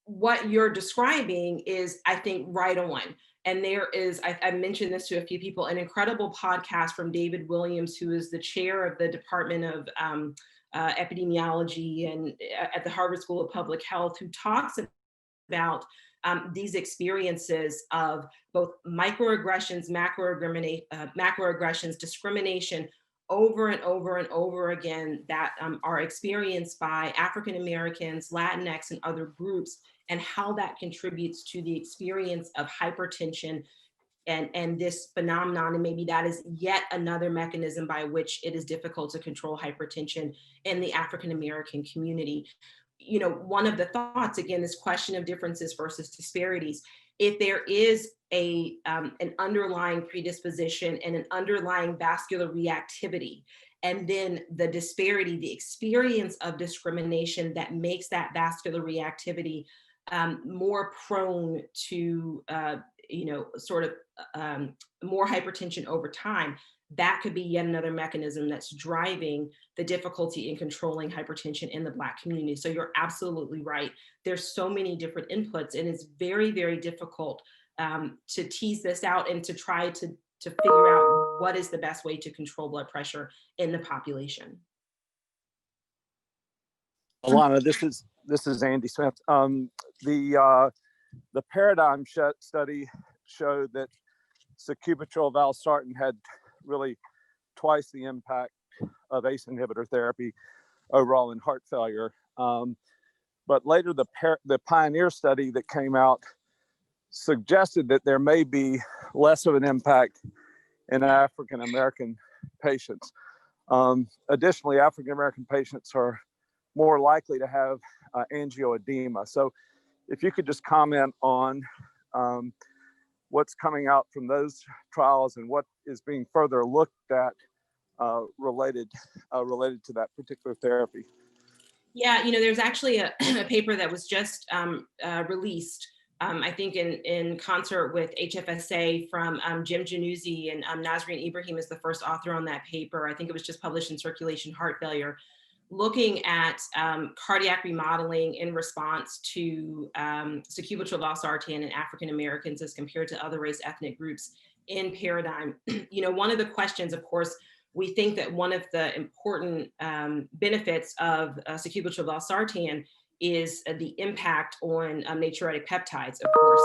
What you're describing is, I think, right on. And there is, I mentioned this to a few people, an incredible podcast from David Williams, who is the chair of the Department of Epidemiology and at the Harvard School of Public Health, who talks about these experiences of both microaggressions, macroaggressions, discrimination over and over and over again that are experienced by African Americans, Latinx, and other groups, and how that contributes to the experience of hypertension and this phenomenon. And maybe that is yet another mechanism by which it is difficult to control hypertension in the African American community. You know, one of the thoughts, again, this question of differences versus disparities, if there is an underlying predisposition and an underlying vascular reactivity, and then the disparity, the experience of discrimination that makes that vascular reactivity more prone to, you know, sort of more hypertension over time, that could be yet another mechanism that's driving the difficulty in controlling hypertension in the Black community. So you're absolutely right. There's so many different inputs, and it's very, very difficult to tease this out and to try to figure out what is the best way to control blood pressure in the population. Alanna, this is Andy Smith. The paradigm study showed that sacubitril valsartan had really twice the impact of ACE inhibitor therapy overall in heart failure. But later, the Pioneer study that came out suggested that there may be less of an impact in African American patients. Additionally, African American patients are more likely to have angioedema. So if you could just comment on what's coming out from those trials and what is being further looked at related to that particular therapy. Yeah, you know, there's actually a paper that was just released, I think in concert with HFSA from Jim Januzzi, and Nazreen Ibrahim is the first author on that paper. I think it was just published in Circulation Heart Failure, looking at cardiac remodeling in response to sacubitril valsartan in African Americans as compared to other race ethnic groups in paradigm. You know, one of the questions, of course, we think that one of the important benefits of sacubitril valsartan is the impact on natriuretic peptides, of course.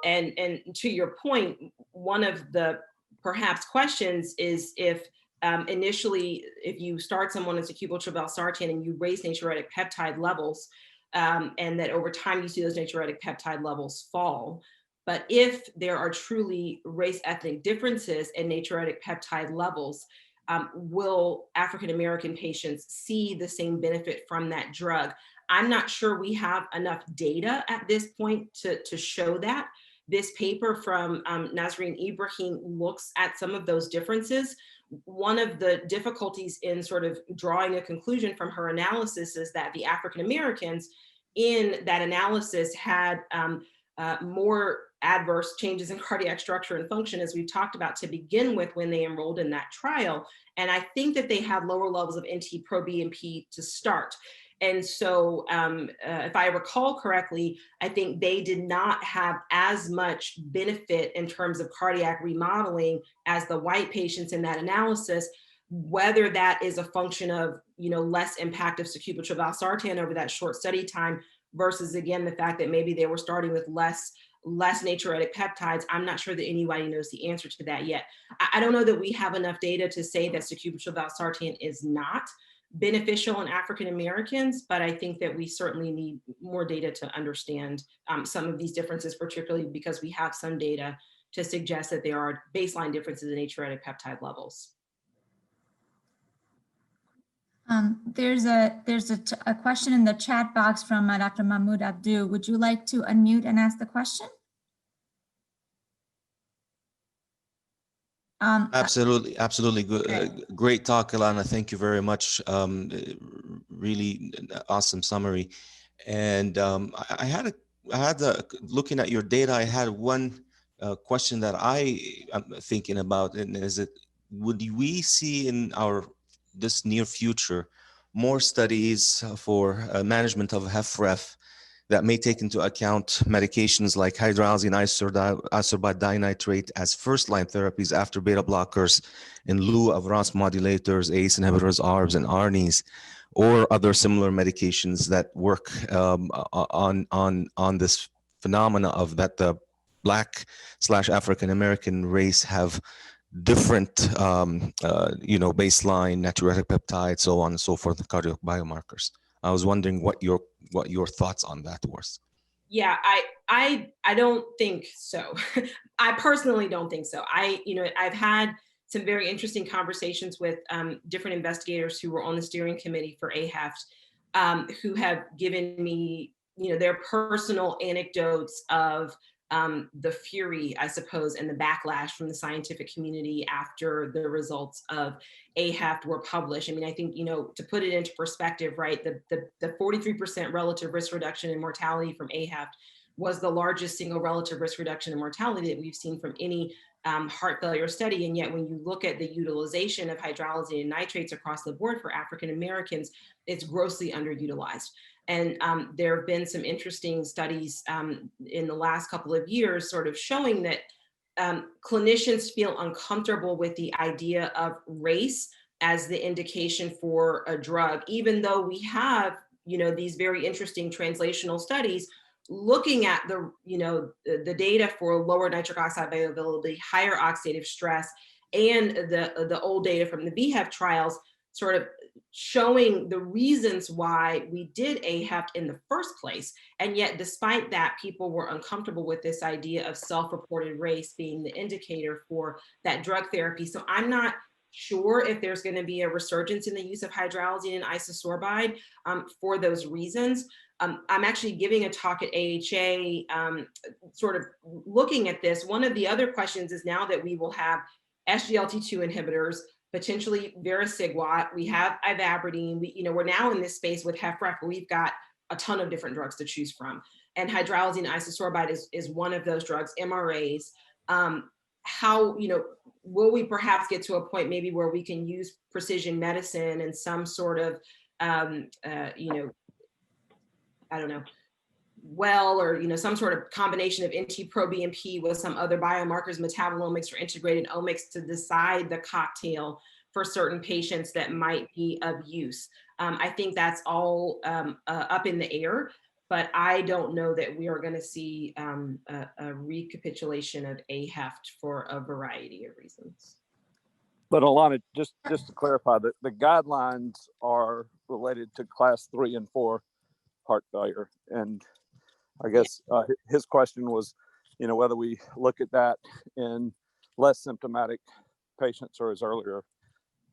And to your point, one of the perhaps questions is if initially, if you start someone on sacubitril valsartan and you raise natriuretic peptide levels, and that over time you see those natriuretic peptide levels fall. But if there are truly race ethnic differences in natriuretic peptide levels, will African American patients see the same benefit from that drug? I'm not sure we have enough data at this point to show that. This paper from Nazreen Ibrahim looks at some of those differences. One of the difficulties in sort of drawing a conclusion from her analysis is that the African Americans in that analysis had more adverse changes in cardiac structure and function, as we've talked about, to begin with when they enrolled in that trial. And I think that they had lower levels of NT-proBNP to start. And so if I recall correctly, I think they did not have as much benefit in terms of cardiac remodeling as the white patients in that analysis. Whether that is a function of, you know, less impact of sacubitril valsartan over that short study time versus, again, the fact that maybe they were starting with less natriuretic peptides, I'm not sure that anybody knows the answer to that yet. I don't know that we have enough data to say that sacubitril valsartan is not beneficial in African Americans, but I think that we certainly need more data to understand some of these differences, particularly because we have some data to suggest that there are baseline differences in natriuretic peptide levels. There's a question in the chat box from Dr. Mahmoud Abdu. Would you like to unmute and ask the question? Absolutely. Good, great talk, Alanna. Thank you very much. Really awesome summary. And I had looking at your data, I had one question that I'm thinking about, and is it, would we see in this near future more studies for management of HFrEF that may take into account medications like hydralazine isorbate dinitrate as first-line therapies after beta blockers in lieu of ROS modulators, ACE inhibitors, ARBs, and ARNIs, or other similar medications that work on this phenomena of that the Black/African American race have different, baseline natriuretic peptides, so on and so forth, cardiac biomarkers. I was wondering what your thoughts on that was. Yeah, I don't think so. I personally don't think so. I've had some very interesting conversations with different investigators who were on the steering committee for AHFT, who have given me, their personal anecdotes of the fury, I suppose, and the backlash from the scientific community after the results of AHFT were published. I mean, I think, to put it into perspective, right, the 43% relative risk reduction in mortality from AHFT was the largest single relative risk reduction in mortality that we've seen from any heart failure study. And yet when you look at the utilization of hydralazine and nitrates across the board for African Americans, it's grossly underutilized. And there have been some interesting studies in the last couple of years sort of showing that clinicians feel uncomfortable with the idea of race as the indication for a drug, even though we have, these very interesting translational studies looking at the data for lower nitric oxide bioavailability, higher oxidative stress, and the old data from the BHEF trials sort of showing the reasons why we did AHFT in the first place. And yet, despite that, people were uncomfortable with this idea of self-reported race being the indicator for that drug therapy. So I'm not sure if there's going to be a resurgence in the use of hydralazine and isosorbide for those reasons. I'm actually giving a talk at AHA, sort of looking at this. One of the other questions is now that we will have SGLT2 inhibitors, potentially vericiguat, we have ivabradine, we're now in this space with HFrEF, where we've got a ton of different drugs to choose from. And hydralazine isosorbide is one of those drugs, MRAs. How, will we perhaps get to a point maybe where we can use precision medicine and some sort of, I don't know, or some sort of combination of NT-proBNP with some other biomarkers, metabolomics or integrated omics to decide the cocktail for certain patients that might be of use. I think that's all up in the air, but I don't know that we are going to see a recapitulation of AHFT for a variety of reasons. But Alanna, just to clarify, the guidelines are related to class 3 and 4 heart failure, and I guess his question was, whether we look at that in less symptomatic patients or as earlier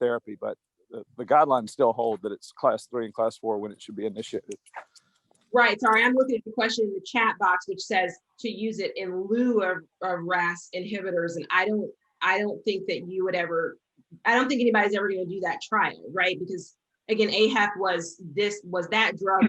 therapy, but the guidelines still hold that it's class 3 and class 4 when it should be initiated. Right. Sorry, I'm looking at the question in the chat box, which says to use it in lieu of RAS inhibitors, and I don't think that you would ever. I don't think anybody's ever going to do that trial, right? Because again, AHF was that drug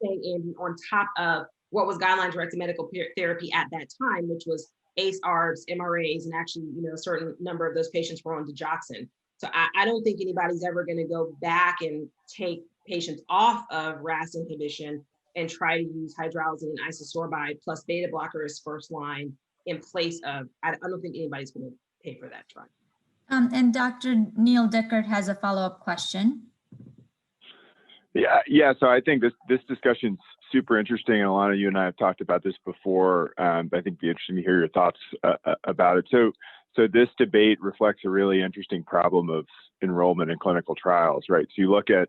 Andy, on top of what was guideline-directed medical therapy at that time, which was ACE, ARBs, MRAs, and actually, a certain number of those patients were on digoxin. So I don't think anybody's ever going to go back and take patients off of RAS inhibition and try to use hydralazine and isosorbide plus beta blocker as first line in place of. I don't think anybody's going to pay for that drug. And Dr. Neil Dickert has a follow-up question. Yeah. So I think this discussion's super interesting, and Alanna, you and I have talked about this before. I think it'd be interesting to hear your thoughts about it. So this debate reflects a really interesting problem of enrollment in clinical trials, right? So you look at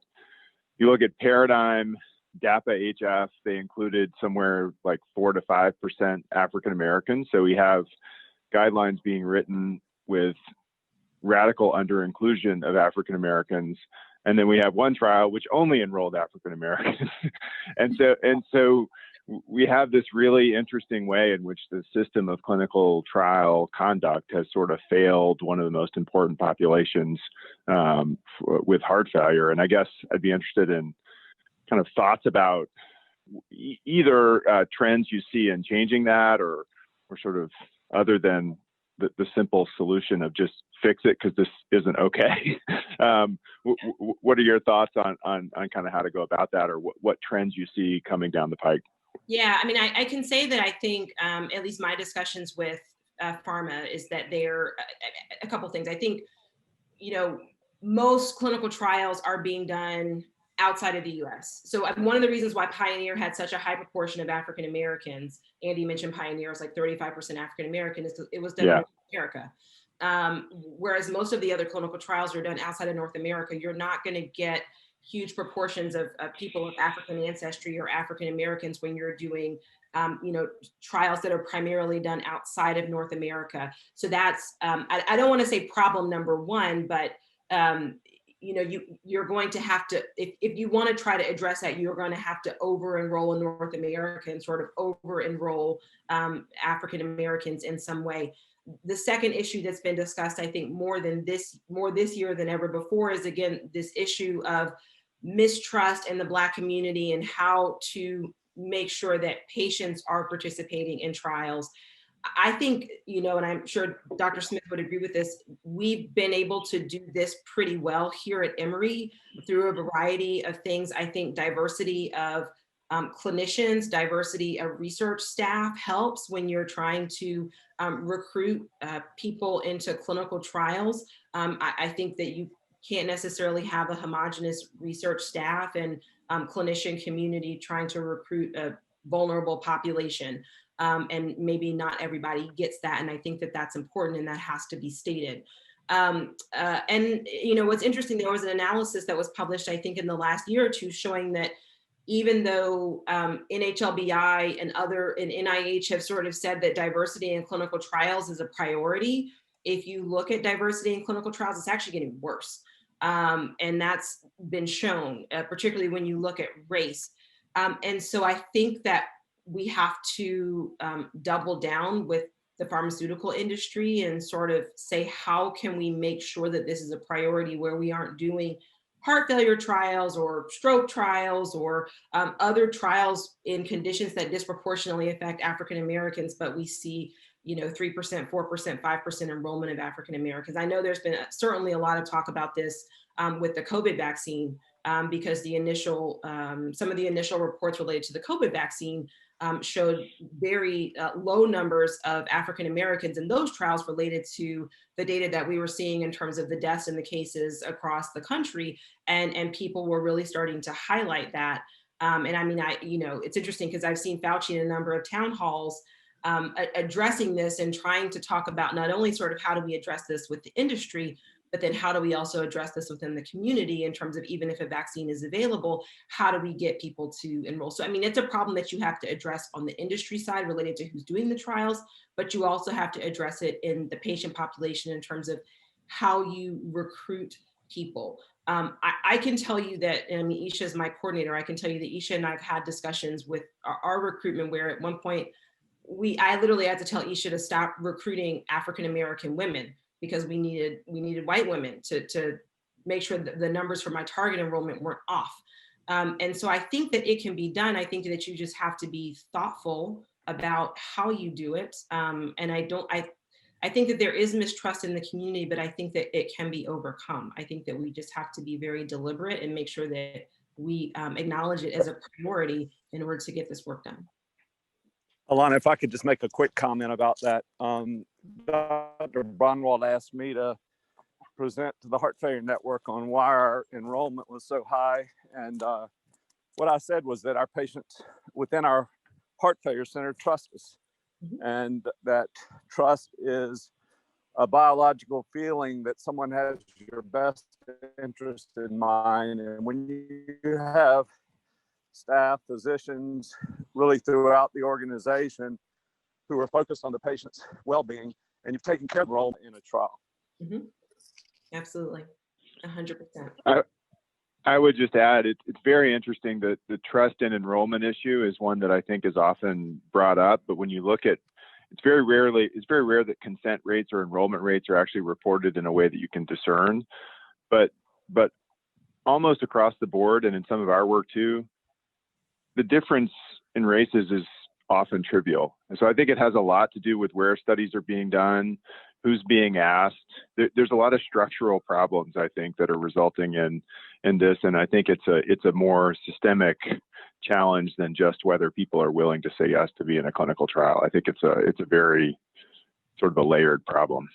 Paradigm, DAPA-HF, they included somewhere like 4 to 5% African Americans. So we have guidelines being written with radical under-inclusion of African Americans. And then we have one trial which only enrolled African Americans. and so we have this really interesting way in which the system of clinical trial conduct has sort of failed one of the most important populations with heart failure. And I guess I'd be interested in kind of thoughts about either trends you see in changing that, or sort of other than the simple solution of just fix it because this isn't okay. What are your thoughts on kind of how to go about that, or what trends you see coming down the pike? Yeah, I mean, I can say that I think at least my discussions with pharma is that they're a couple things. I think, you know, most clinical trials are being done outside of the US. So one of the reasons why Pioneer had such a high proportion of African Americans, Andy mentioned Pioneer was like 35% African American, is it was done in North America. Whereas most of the other clinical trials are done outside of North America, you're not going to get huge proportions of people of African ancestry or African Americans when you're doing you know, trials that are primarily done outside of North America. So that's, I don't want to say problem number one, but you know, you're going to have to, if you want to try to address that, you're going to have to over-enroll in North America and sort of over-enroll African Americans in some way. The second issue that's been discussed, I think, more this year than ever before is, again, this issue of mistrust in the Black community and how to make sure that patients are participating in trials. I think, you know, and I'm sure Dr. Smith would agree with this, we've been able to do this pretty well here at Emory through a variety of things. I think diversity of clinicians, diversity of research staff helps when you're trying to recruit people into clinical trials. I think that you can't necessarily have a homogeneous research staff and clinician community trying to recruit a vulnerable population. And maybe not everybody gets that. And I think that that's important and that has to be stated. And, you know, what's interesting, there was an analysis that was published, I think in the last year or two, showing that even though NHLBI and NIH have sort of said that diversity in clinical trials is a priority, if you look at diversity in clinical trials, it's actually getting worse. And that's been shown, particularly when you look at race. And so I think that we have to double down with the pharmaceutical industry and sort of say, how can we make sure that this is a priority where we aren't doing heart failure trials or stroke trials or other trials in conditions that disproportionately affect African Americans, but we see, you know, 3%, 4%, 5% enrollment of African Americans. I know there's been certainly a lot of talk about this with the COVID vaccine because the initial, some of the initial reports related to the COVID vaccine showed very low numbers of African Americans in those trials related to the data that we were seeing in terms of the deaths and the cases across the country. And people were really starting to highlight that. And I mean, you know, it's interesting because I've seen Fauci in a number of town halls addressing this and trying to talk about not only sort of how do we address this with the industry, but then how do we also address this within the community in terms of even if a vaccine is available, how do we get people to enroll? So, I mean, it's a problem that you have to address on the industry side related to who's doing the trials, but you also have to address it in the patient population in terms of how you recruit people. I can tell you that, and I mean, Isha is my coordinator, I can tell you that Isha and I've had discussions with our recruitment where at one point, I literally had to tell Isha to stop recruiting African-American women because we needed white women to make sure that the numbers for my target enrollment weren't off. And so I think that it can be done. I think that you just have to be thoughtful about how you do it. And I think that there is mistrust in the community, but I think that it can be overcome. I think that we just have to be very deliberate and make sure that we acknowledge it as a priority in order to get this work done. Alanna, if I could just make a quick comment about that. Dr. Bonwald asked me to present to the Heart Failure Network on why our enrollment was so high. And what I said was that our patients within our heart failure center trust us. And that trust is a biological feeling that someone has your best interest in mind. And when you have staff, physicians, really throughout the organization who are focused on the patient's well-being, and you've taken care of the role in a trial. Mm-hmm. Absolutely, 100%. I would just add, it's very interesting that the trust and enrollment issue is one that I think is often brought up, but when you look at, it's very rare that consent rates or enrollment rates are actually reported in a way that you can discern, but almost across the board, and in some of our work too, the difference in races is often trivial. And so I think it has a lot to do with where studies are being done, who's being asked. There's a lot of structural problems, I think, that are resulting in this. And I think it's a more systemic challenge than just whether people are willing to say yes to be in a clinical trial. I think it's a very sort of a layered problem.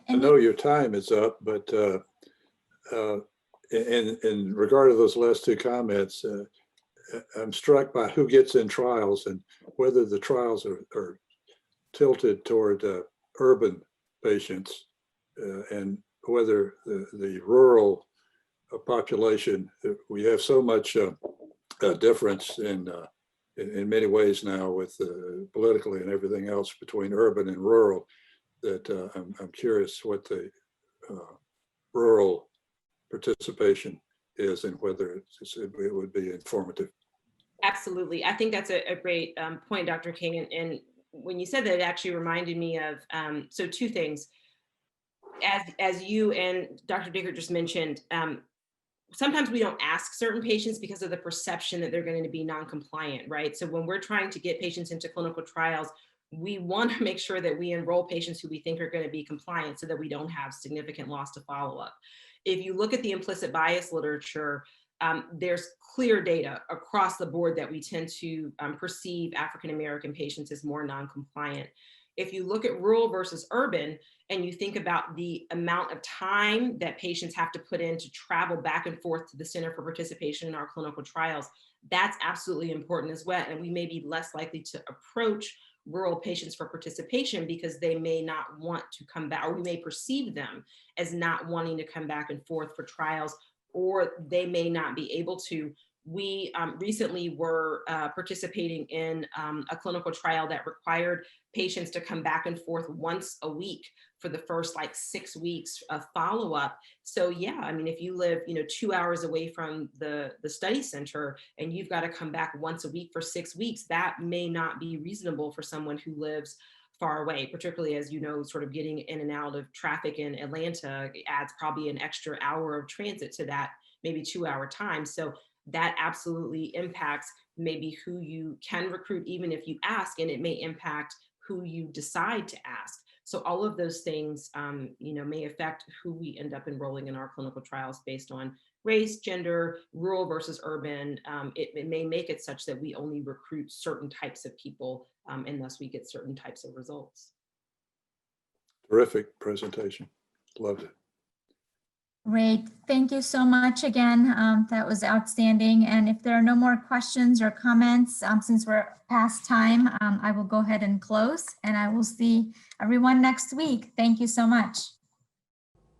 I know your time is up, but in regard to those last two comments, I'm struck by who gets in trials and whether the trials are tilted toward urban patients and whether the rural population, we have so much difference in many ways now with politically and everything else between urban and rural, that I'm curious what the rural participation is and whether it would be informative. Absolutely. I think that's a great point, Dr. King. And when you said that, it actually reminded me of, so two things. As you and Dr. Dicker just mentioned, sometimes we don't ask certain patients because of the perception that they're going to be non-compliant, right? So when we're trying to get patients into clinical trials, we want to make sure that we enroll patients who we think are going to be compliant so that we don't have significant loss to follow-up. If you look at the implicit bias literature, there's clear data across the board that we tend to perceive African-American patients as more non-compliant. If you look at rural versus urban, and you think about the amount of time that patients have to put in to travel back and forth to the Center for Participation in our clinical trials, that's absolutely important as well. And we may be less likely to approach rural patients for participation because they may not want to come back, or we may perceive them as not wanting to come back and forth for trials, or they may not be able to. We recently were participating in a clinical trial that required patients to come back and forth once a week for the first like 6 weeks of follow-up. So yeah, I mean, if you live, 2 hours away from the study center and you've got to come back once a week for 6 weeks, that may not be reasonable for someone who lives far away, particularly as sort of getting in and out of traffic in Atlanta adds probably an extra hour of transit to that maybe 2-hour time. So that absolutely impacts maybe who you can recruit, even if you ask, and it may impact who you decide to ask. So all of those things, may affect who we end up enrolling in our clinical trials based on race, gender, rural versus urban. It may make it such that we only recruit certain types of people, and thus we get certain types of results. Terrific presentation. Loved it. Great. Thank you so much again. That was outstanding. And if there are no more questions or comments, since we're past time, I will go ahead and close, and I will see everyone next week. Thank you so much.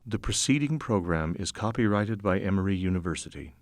The preceding program is copyrighted by Emory University.